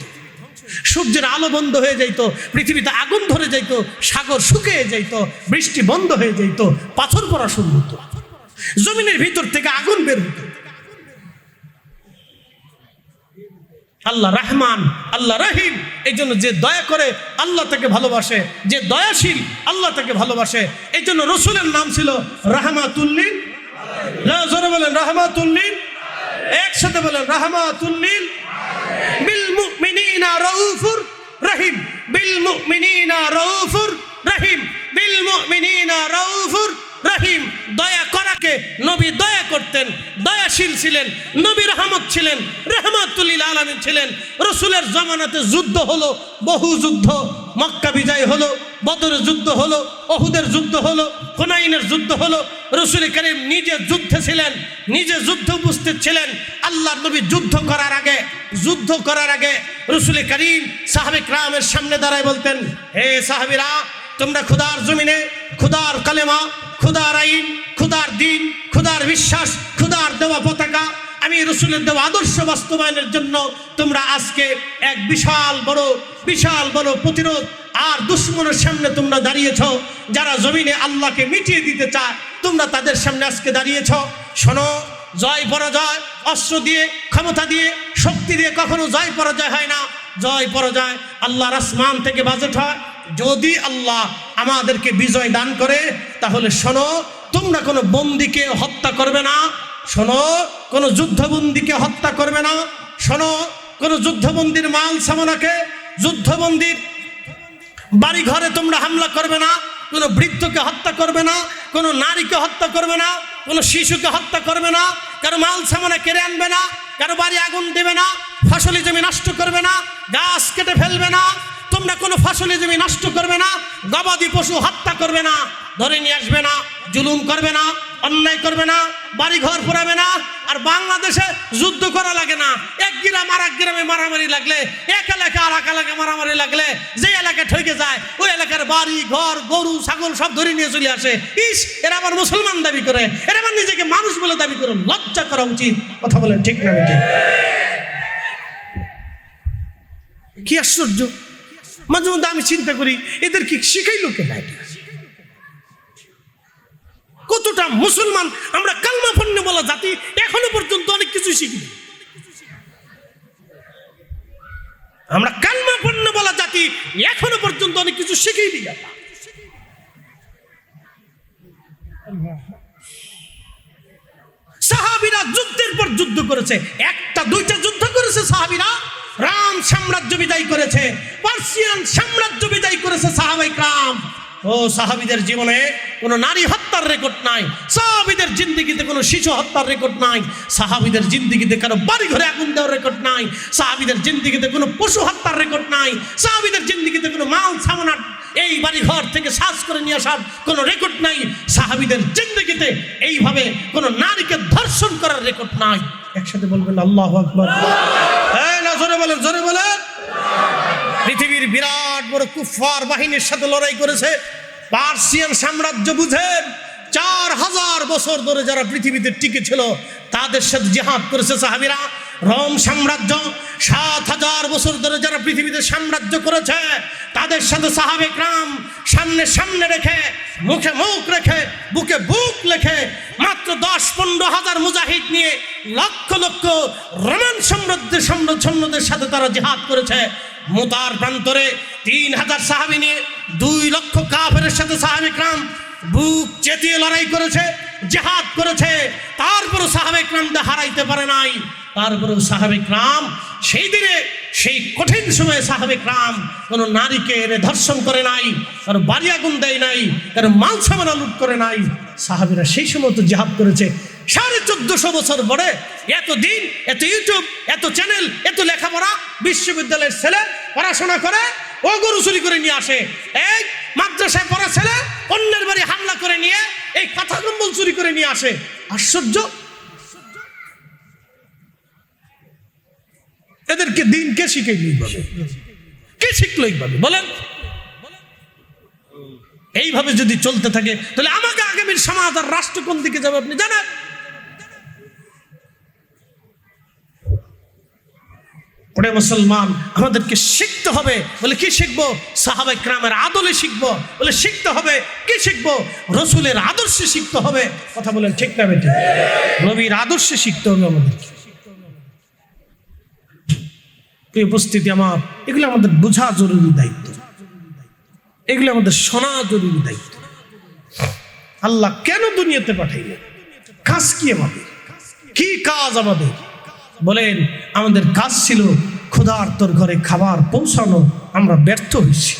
সূর্যের আলো বন্ধ হয়ে যেত, পৃথিবীতে আগুন ধরে যেত, সাগর শুকিয়ে যেত, বৃষ্টি বন্ধ হয়ে যেত, পাথর পড়া শুরু হতো, জমিনের ভিতর থেকে আগুন বের হতো। আল্লাহ রহমান, আল্লাহ রহিম। এই জন্য যে দয়া করে আল্লাহ তাকে ভালোবাসে, যে দয়াশীল আল্লাহ তাকে ভালোবাসে। এই জন্য রসুলের নাম ছিল রাহমাতুল্লিল, জোরে বলেন রাহমাতুল্লিল, একসাথে বলেন রাহমাতুল্লিল বিল মুমিনিনা রাউফুর রহিম, বিল মুমিনিনা রাউফুর রহিম, বিল মুমিনিনা রাউফুর রহিম। দয়া করাকে নবী দয়া করতেন, দয়াশীল ছিলেন, নবী রহমত ছিলেন, রহমাতুল লিল আলামিন ছিলেন। রসুলের জামানাতে যুদ্ধ হলো, বহু যুদ্ধ। মক্কা বিজয় হলো, বদরের যুদ্ধ হলো, ওহুদের যুদ্ধ হলো, হুনাইনের যুদ্ধ হলো। রসুল করিম নিজে যুদ্ধে ছিলেন, নিজে যুদ্ধ উপস্থিত ছিলেন। আল্লাহর নবী যুদ্ধ করার আগে রসুল করিম সাহাবে কিরামের সামনে দাঁড়ায় বলতেন, হে সাহাবীরা, তোমরা খোদার জমিনে খোদার কালেমা, খোদার আইন, খোদার দিন, খোদার বিশ্বাস, খোদার দেওয়া পতাকা, আমি রসুলের দেওয়া আদর্শ বাস্তবায়নের জন্য তোমরা আজকে এক বিশাল বড় প্রতিরোধ আর দুশ্মনের সামনে তোমরা দাঁড়িয়েছ। যারা জমিনে আল্লাহকে মিটিয়ে দিতে চায়, তোমরা তাদের সামনে আজকে দাঁড়িয়েছ। শোনো, জয় পরাজয় অস্ত্র দিয়ে, ক্ষমতা দিয়ে, শক্তি দিয়ে কখনো জয় পরাজয় হয় না। জয় পরাজয় আল্লাহর আসমান থেকে বাজেট হয়। যদি আল্লাহ আমাদেরকে বিজয় দান করে, তাহলে শোনো, তোমরা কোনো বন্দীকে হত্যা করবে না। শোনো, কোনো যুদ্ধবন্দীকে হত্যা করবে না। শোনো, কোনো যুদ্ধবন্দীর মাল সামানাকে, যুদ্ধবন্দীর বাড়ি ঘরে তোমরা হামলা করবে না। কোনো বৃদ্ধকে হত্যা করবে না, কোনো নারীকে হত্যা করবে না, কোনো শিশুকে হত্যা করবে না, কারো মাল সামানা কেড়ে আনবে না, কারো বাড়ি আগুন দেবে না, ফসলি জমি নষ্ট করবে না, গাছ কেটে ফেলবে না, তোমরা কোনো ফসলি জমি নষ্ট করবে না, গবাদি পশু হত্যা করবে না, ধরে নিয়ে আসবে না, জুলুম করবে না, অন্যায় করবে না, বাড়ি ঘর পোড়াবে না। আর বাংলাদেশে যুদ্ধ করা লাগে না। এক গ্রাম আর এক গ্রামে মারামারি লাগলে, এক এলাকা আর এক এলাকায় মারামারি লাগলে, যে এলাকায় ঠকে যায় ওই এলাকার বাড়ি ঘর গরু ছাগল সব ধরে নিয়ে চলে আসে। ইস, এরা আবার মুসলমান দাবি করে, এরা আবার নিজেকে মানুষ বলে দাবি করে। লজ্জা করা উচিত। কথা বলেন ঠিক না? ঠিক। কি আশ্চর্য! মাঝে মধ্যে আমি চিন্তা করি, এদের কি শিখাইলো কে? কতটা মুসলমান আমরা, কালমা পণ্য বলা জাতি, এখনো পর্যন্ত অনেক কিছু শিখি। আমরা কালমা পণ্য বলা জাতি, এখনো পর্যন্ত অনেক কিছু শিখেই নি। সাহাবীরা যুদ্ধের পর যুদ্ধ করেছে, একটা দুইটা যুদ্ধ করেছে সাহাবীরা। রাম সাম্রাজ্য বিজয় করেছে, পার্সিয়ান সাম্রাজ্য বিজয় করেছে সাহাবায়ে কেরাম। ও সাহাবীদের জীবনে কোনো নারী হত্যার রেকর্ড নাই, সাহাবীদের জিন্দেগিতে কোনো শিশু হত্যার রেকর্ড নাই, সাহাবীদের জিন্দেগিতে কারো বাড়ি ঘরে আগুন দেওয়ার রেকর্ড নাই, সাহাবীদের জিন্দেগিতে কোনো পশু হত্যার রেকর্ড নাই, সাহাবীদের জিন্দেগিতে কোনো মাল সামানা এই বাড়ি ঘর থেকে সাজ করে নিয়ে আসার কোনো রেকর্ড নাই, সাহাবীদের জিন্দেগিতে এইভাবে কোনো নারীকে ধর্ষণ করার রেকর্ড নাই। একসাথে বলবেন আল্লাহু আকবার। হ্যাঁ না, জোরে বলেন, জোরে বলেন। পৃথিবীর বিরাট বড় কুফফার বাহিনীর সাথে লড়াই করেছে পার্সিয়ান সাম্রাজ্য। বুঝেন, 4000 বছর ধরে যারা পৃথিবীতে টিকে ছিল তাদের সাথে জিহাদ করেছে সাহাবীরা। রোম সাম্রাজ্য 7000 বছর ধরে যারা পৃথিবীতে সাম্রাজ্য করেছে তাদের সাথে সাহাবে কেরাম সামনে রেখে, মুখে মুখ রেখে, বুকে বুক রেখে মাত্র 10-15 হাজার মুজাহিদ নিয়ে লক্ষ লক্ষ রোমান সৈন্যদের সাথে তারা জিহাদ করেছে। মুতার প্রান্তরে 3000 সাহাবী নিয়ে 2 লক্ষ কাফেরের সাথে সাহাবে کرام বুক চেতিয়ে লড়াই করেছে, জিহাদ করেছে। তারপরও সাহাবে کرامদের হারাইতে পারে নাই। তারপরেও সাহাবে کرام সেই দিনে, সেই কঠিন সময়ে সাহাবে کرام কোনো নারীকে এনে ধর্ষণ করে নাই, কারো বাড়ি আগুন দেয় নাই, কারো মাল সামানা লুট করে নাই। সাহাবীরা সেই সময় তো জিহাদ করেছে। 1450 বছর পরে এত দিন, এত ইউটিউব, এত চ্যানেল, এত লেখাপড়া, বিশ্ববিদ্যালয়ের ছেলে পড়াশোনা করে ও গরু চুরি করে নিয়ে আসে, এই মাদ্রাসায় পড়া ছেলে অন্যের বাড়ি হামলা করে নিয়ে এই কাঁথা কম্বল চুরি করে নিয়ে আসে। আশ্চর্য! এদেরকে দিন কে শিখাইলো এইভাবে? কে শিখলো এইভাবে বলেন? এইভাবে যদি চলতে থাকে তাহলে আমাকে আগামীর সমাজ আর রাষ্ট্র কোন দিকে যাবে আপনি জানেন? ওরে মুসলমান, আমাদেরকে শিখতে হবে। বলে কি শিখবো? সাহাবা کرامের আদলে শিখবো। বলে শিখতে হবে কি শিখবো? রসুলের আদর্শে শিখতে হবে। কথা বলেন ঠিক না বেটি? নবীর আদর্শে শিখতে হবে আমাদেরকে। প্রিয় উপস্থিতি আমার, এগুলো আমাদের বোঝা জরুরি দায়িত্ব, এগুলো আমাদের শোনা জরুরি দায়িত্ব। আল্লাহ কেন দুনিয়াতে পাঠাইলেন? কাজ কি আমাদের? কি কাজ আমাদের? বলেন, আমাদের কাজ ছিল ক্ষুধার্তর ঘরে খাবার পৌঁছানো, আমরা ব্যর্থ হয়েছি।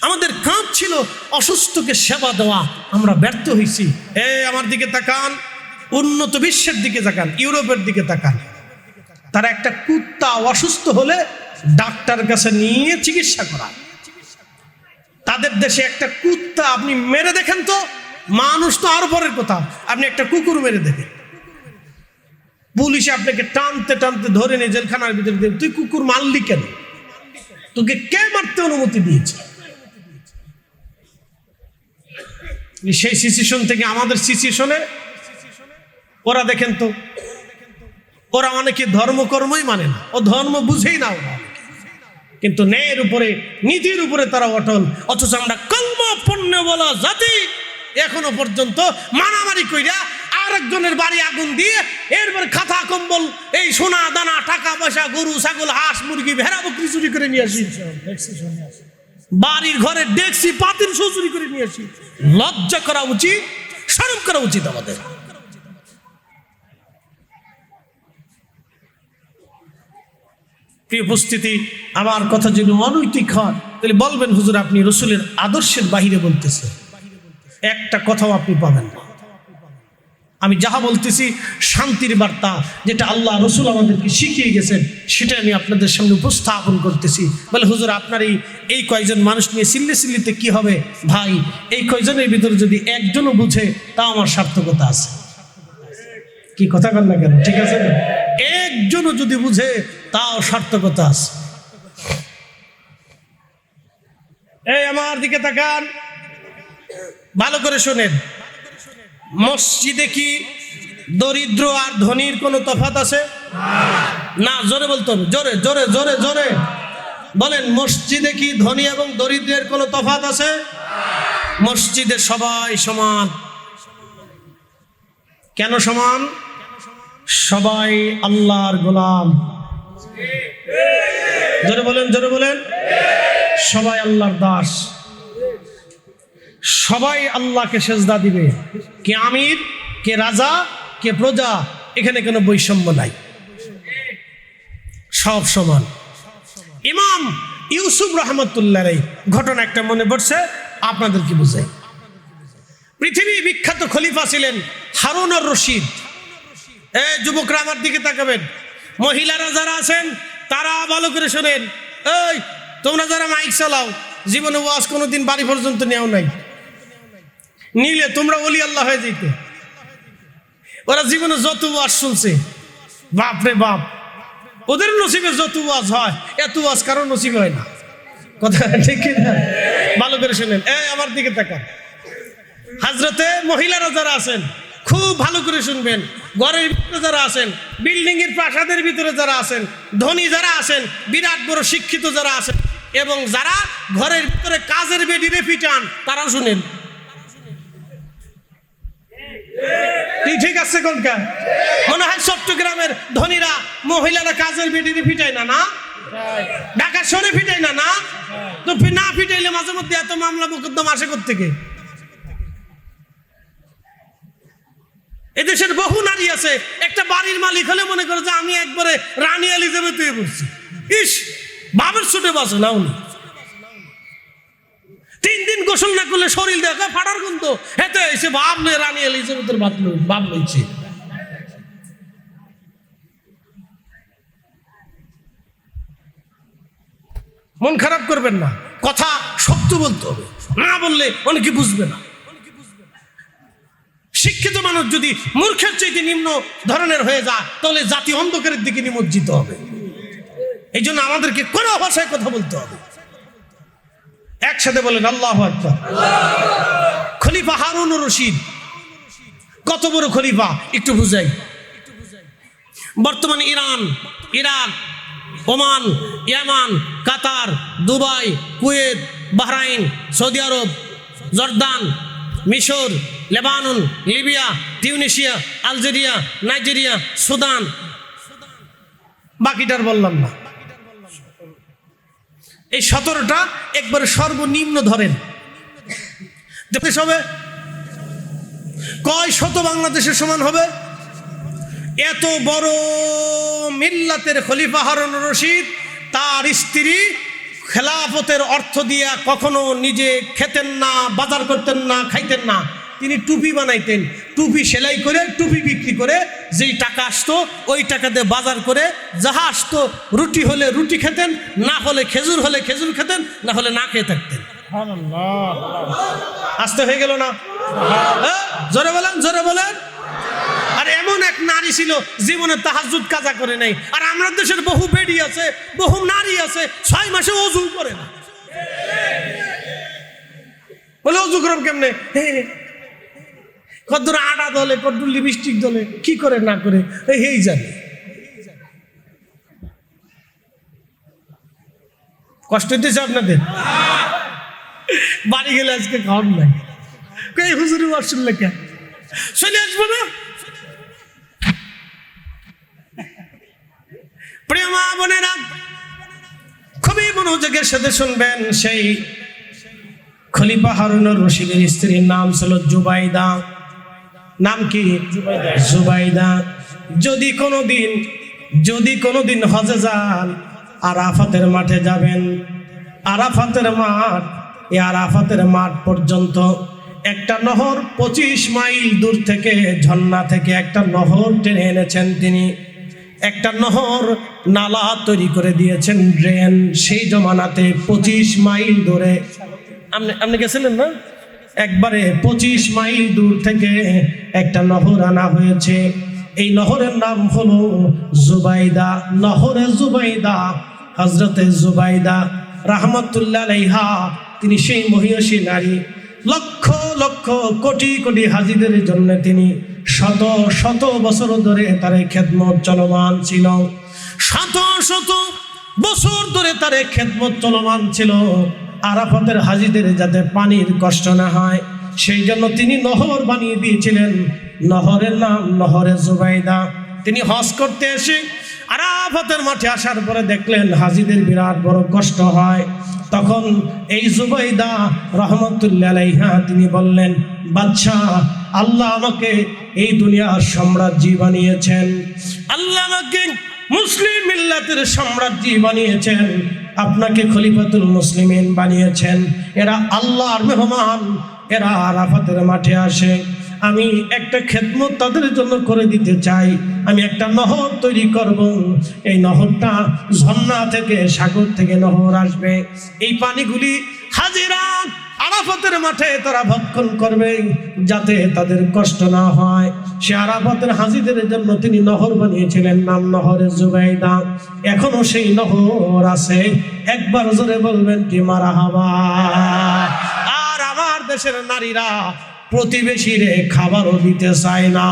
আমাদের কাজ ছিল অসুস্থকে সেবা দেওয়া, আমরা ব্যর্থ হয়েছি। আমার দিকে তাকান, উন্নত বিশ্বের দিকে তাকান, ইউরোপের দিকে তাকান। তারা একটা কুত্তা অসুস্থ হলে ডাক্তার কাছে নিয়ে চিকিৎসা করা। তাদের দেশে একটা কুত্তা আপনি মেরে দেখেন তো, মানুষ তো আরো পরের কথা, আপনি একটা কুকুর মেরে দেখেন, পুলিশে আপনাকে টানতে টানতে ধরে নিয়ে জেলখানার ভিতরে দেবে। তুই কুকুর মারলি কেন? তোকে কে মারতে অনুমতি দিয়েছে? সেই সিচুয়েশন থেকে আমাদের সিচুয়েশনে ওরা দেখেন তো, ওরা অনেকে ধর্মকর্মই মানে না, ও ধর্ম বুঝেই না ওরা, কিন্তু ন্যায়ের উপরে, নীতির উপরে তারা অটল। অথচ আমরা কলমপূর্ণ বলা জাতি এখনো পর্যন্ত মারামারি কইরা আরেকজনের বাড়ি আগুন দিয়ে এরপরে খাতা কম্বল, এই সোনা দানা, টাকা পয়সা, গরু ছাগল, হাঁস মুরগি, ভেড়া বকরি চুরি করে নিয়ে আসি, বাড়ির ঘরে ডেকসি পাতিল চুরি করে নিয়ে আসি। লজ্জা করা উচিত, শরম করা উচিত আমাদের। প্রিয় উপস্থিতি, আমার কথা যদি অনৈতিক হয় তাহলে বলবেন হুজুর আপনি রসুলের আদর্শের বাহিরে বলতেছেন। একটা কথাও আপনি পাবেন না। আমি যাহা বলতেছি শান্তির বার্তা, যেটা আল্লাহ রসুল আমাদেরকে শিখিয়ে গেছেন, সেটা আমি আপনাদের সামনে উপস্থাপন করতেছি। বলে হুজুর আপনার এই কয়জন মানুষ নিয়ে সিল্লিতে কি হবে? ভাই, এই কয়জনের ভিতরে যদি একজনও বুঝে তাও আমার সার্থকতা আছে। কি কথা বল না কেন? ঠিক আছে, একজনও যদি বুঝে তাও সার্থকতা আছে। এই আমার দিকে তাকান, ভালো করে শোনেন। মসজিদে কি দরিদ্র আর ধনীর কোনো তফাৎ আছে? না, জোরে বলতে হবে, জোরে জোরে জোরে জোরে বলেন। মসজিদে কি ধনী এবং দরিদ্রের কোনো তফাৎ আছে? মসজিদে সবাই সমান। কেন সমান? সবাই আল্লাহর গোলাম। জোরে বলেন, জোরে বলেন। সবাই আল্লাহর দাস, সবাই আল্লাহকে সেজদা দিবে। কে আমির, কে রাজা, কে প্রজা, এখানে কোনো বৈষম্য নাই, সব সমান। ইমাম ইউসুফ রহমতুল্লাহ ঘটনা একটা মনে পড়ছে, আপনাদের কি বুঝাই। পৃথিবী বিখ্যাত খলিফা ছিলেন হারুন আর রশিদ। যুবকরা আমার দিকে তাকাবেন, মহিলারা যারা আছেন তারা ভালো করে শোনেন। এই তোমরা যারা মাইক চালাও, জীবনে ওয়াজ কোনোদিন বাড়ি পর্যন্ত নেও নাই, নিলে তোমরা ওলি আল্লাহ হয়ে যেতে। ওরা জীবনে যত ওয়াজ শুনছে, বাপ রে বাপ, ওদের নসিবে যত ওয়াজ হয় এত ওয়াজ কারো নসিব হয় না। কথা ঠিক না? ভালো করে শোনেন, আমার দিকে তাকান। হাজরতে মহিলারা যারা আছেন খুব ভালো করে শুনবেন। ঘরের ভিতরে যারা আছেন, বিল্ডিং এর প্রাসাদের ভিতরে যারা আছেন, ধনী যারা আছেন, বিরাট বড় শিক্ষিত যারা আছেন, এবং যারা ঘরের ভিতরে কাজের বেডিরে পিটান, তারাও শুনেন। ঠিক আছে কোনটা? মনে হয় চট্টগ্রামের ধনীরা মহিলারা কাজের বেটিতে ফিটায় না, না ঢাকা শহরে ফিটাই না, না তো না ফিটাইলে মাঝে মধ্যে এত মামলা মোকদ্দমা আসে কোত্থেকে? এদেশের বহু নারী আছে, একটা বাড়ির মালিক হলে মনে করে যে আমি একবারে রানী এলিজাবেথ হয়ে পড়ছি। ইস, বাবার ছুটে বাসে না উনি 3 দিন গোসল না করলে শরীর দেখা ফাটার কিন্তু হেতে এসে ভাবলে রানী এলিজাবেথের বাপ লইছে। মন খারাপ করবেন না, কথা সত্য বলতে হবে, না বললে অনেকে বুঝবে না। শিক্ষিত মানুষ যদি মূর্খের চাইতে নিম্ন ধরনের হয়ে যায় তাহলে জাতি অন্ধকারের দিকে নিমজ্জিত হবে। এই জন্য আমাদেরকে কোন ভাষায় কথা বলতে হবে। একসাথে বলেন আল্লাহু আকবার। খলিফা হারুন রশিদ কত বড় খলিফা একটু বুঝাই। বর্তমানে ইরান, ইরাক, ওমান, ইয়ামান, কাতার, দুবাই, কুয়েত, বাহরাইন, সৌদি আরব, জর্দান, মিশর, Lebanon, Libya, Tunisia, Algeria, Nigeria, Sudan, বাকিটার বললাম না। এই 17টা একবারে সর্বনিম্ন ধরেন। দেশ হবে কয় শত বাংলাদেশের সমান হবে? এত বড় মিল্লাতের খলিফা হারুন রশিদ তার স্ত্রী খেলাফতের অর্থ দিয়া কখনো নিজে খেতেন না, বাজার করতেন না, খাইতেন না। তিনি টুপি বানাইতেন, টুপি সেলাই করে টুপি বিক্রি করে যেই টাকা আসতো ওই টাকা দিয়ে বাজার করে যাহা আসতো, রুটি হলে রুটি খেতেন, না হলে খেজুর হলে খেজুর খেতেন, না হলে না খেয়ে থাকতেন। আসতে হয়ে গেল না? জোরে বলেন, জোরে বলেন। আর এমন এক নারী ছিল জীবনে তাহাজ্জুদ কাজা করে নাই। আর আমরা দেশের বহু বেডি আছে, বহু নারী আছে 6 মাসে ওযু করে না। বলে ওযু করব কেমনে? কদ্দুর আটা দলে, কদ্দুর লিপস্টিক দলে, কি করে না করে এই জানে। কষ্ট হইতেছে আপনাদের? বাড়ি গেলে আজকে খাওয়ান নাই, এই হুজুরি বর্ষণ লেখা চলে আসবো না। প্রিয় মা বোনেরা, খুবই মনোযোগের সাথে শুনবেন। সেই খলিফা হারুন রশিদের স্ত্রীর নাম ছিল জুবাইদা। নাম কি? জুবাইদা। যদি কোনোদিন হজে যান, আরাফাতের মাঠে যাবেন। আরাফাতের মাঠ, এই আরাফাতের মাঠ পর্যন্ত একটা নহর 25 মাইল দূর থেকে, ঝর্ণা থেকে একটা নহর টেনে এনেছেন তিনি। একটা নহর নালা তৈরি করে দিয়েছেন, ড্রেন। সেই জমানাতে 25 মাইল দূরে, আপনি গেছিলেন না? একবারে 25 মাইল দূর থেকে একটা নহর আনা হয়েছে। এই নহরের নাম হলো জুবাইদা, নহরে জুবাইদা। হযরতে জুবাইদা রাহমাতুল্লাহ আলাইহা, তিনি সেই মহিয়সী নারী। লক্ষ লক্ষ কোটি কোটি হাজীদের জন্য তিনি শত শত বছর ধরে তার খেদমত চলমান ছিল। শত শত বছর ধরে তার খেদমত চলমান ছিল। আরাফাতের হাজীদের যাতে পানির কষ্ট না হয় সেই জন্য তিনি নহর বানিয়ে দিয়েছিলেন। নহরের নাম নহরে জুবাইদা। তিনি হজ করতে এসে আরাফাতের মাঠে আসার পরে দেখলেন হাজীদের বিরাট বড় কষ্ট হয়। তখন এই জুবাইদা রাহমাতুল্লাহ আলাইহা তিনি বললেন, বাদশাহ, আল্লাহ আমাকে এই দুনিয়ার সাম্রাজ্য বানিয়েছেন, আল্লাহ আমাকে মুসলিম মিল্লাতের সাম্রাজ্য বানিয়েছেন, আপনাকে খলিফাতুল মুসলিমিন বানিয়েছেন। এরা আল্লাহর মেহমান, এরা আরাফাতের মাঠে আসে। আমি একটা খেদমত তাদের জন্য করে দিতে চাই। আমি একটা নহর তৈরি করব। এই নহরটা ঝর্ণা থেকে, সাগর থেকে নহর আসবে। এই পানিগুলি হাজিরা আরাফাতের মাঠে তারা ভক্ষণ করবে যাতে তাদের কষ্ট না হয়। সে আরাফাতের হাজীদের জন্য তিনি নহর বানিয়েছিলেন, নাম নহরে জুবাইদা। এখনো সেই নহর আছে। একবার জোরে বলবেন কি মারহাবা। আর আমার দেশের নারীরা প্রতিবেশীরে খাবারও দিতে চায় না।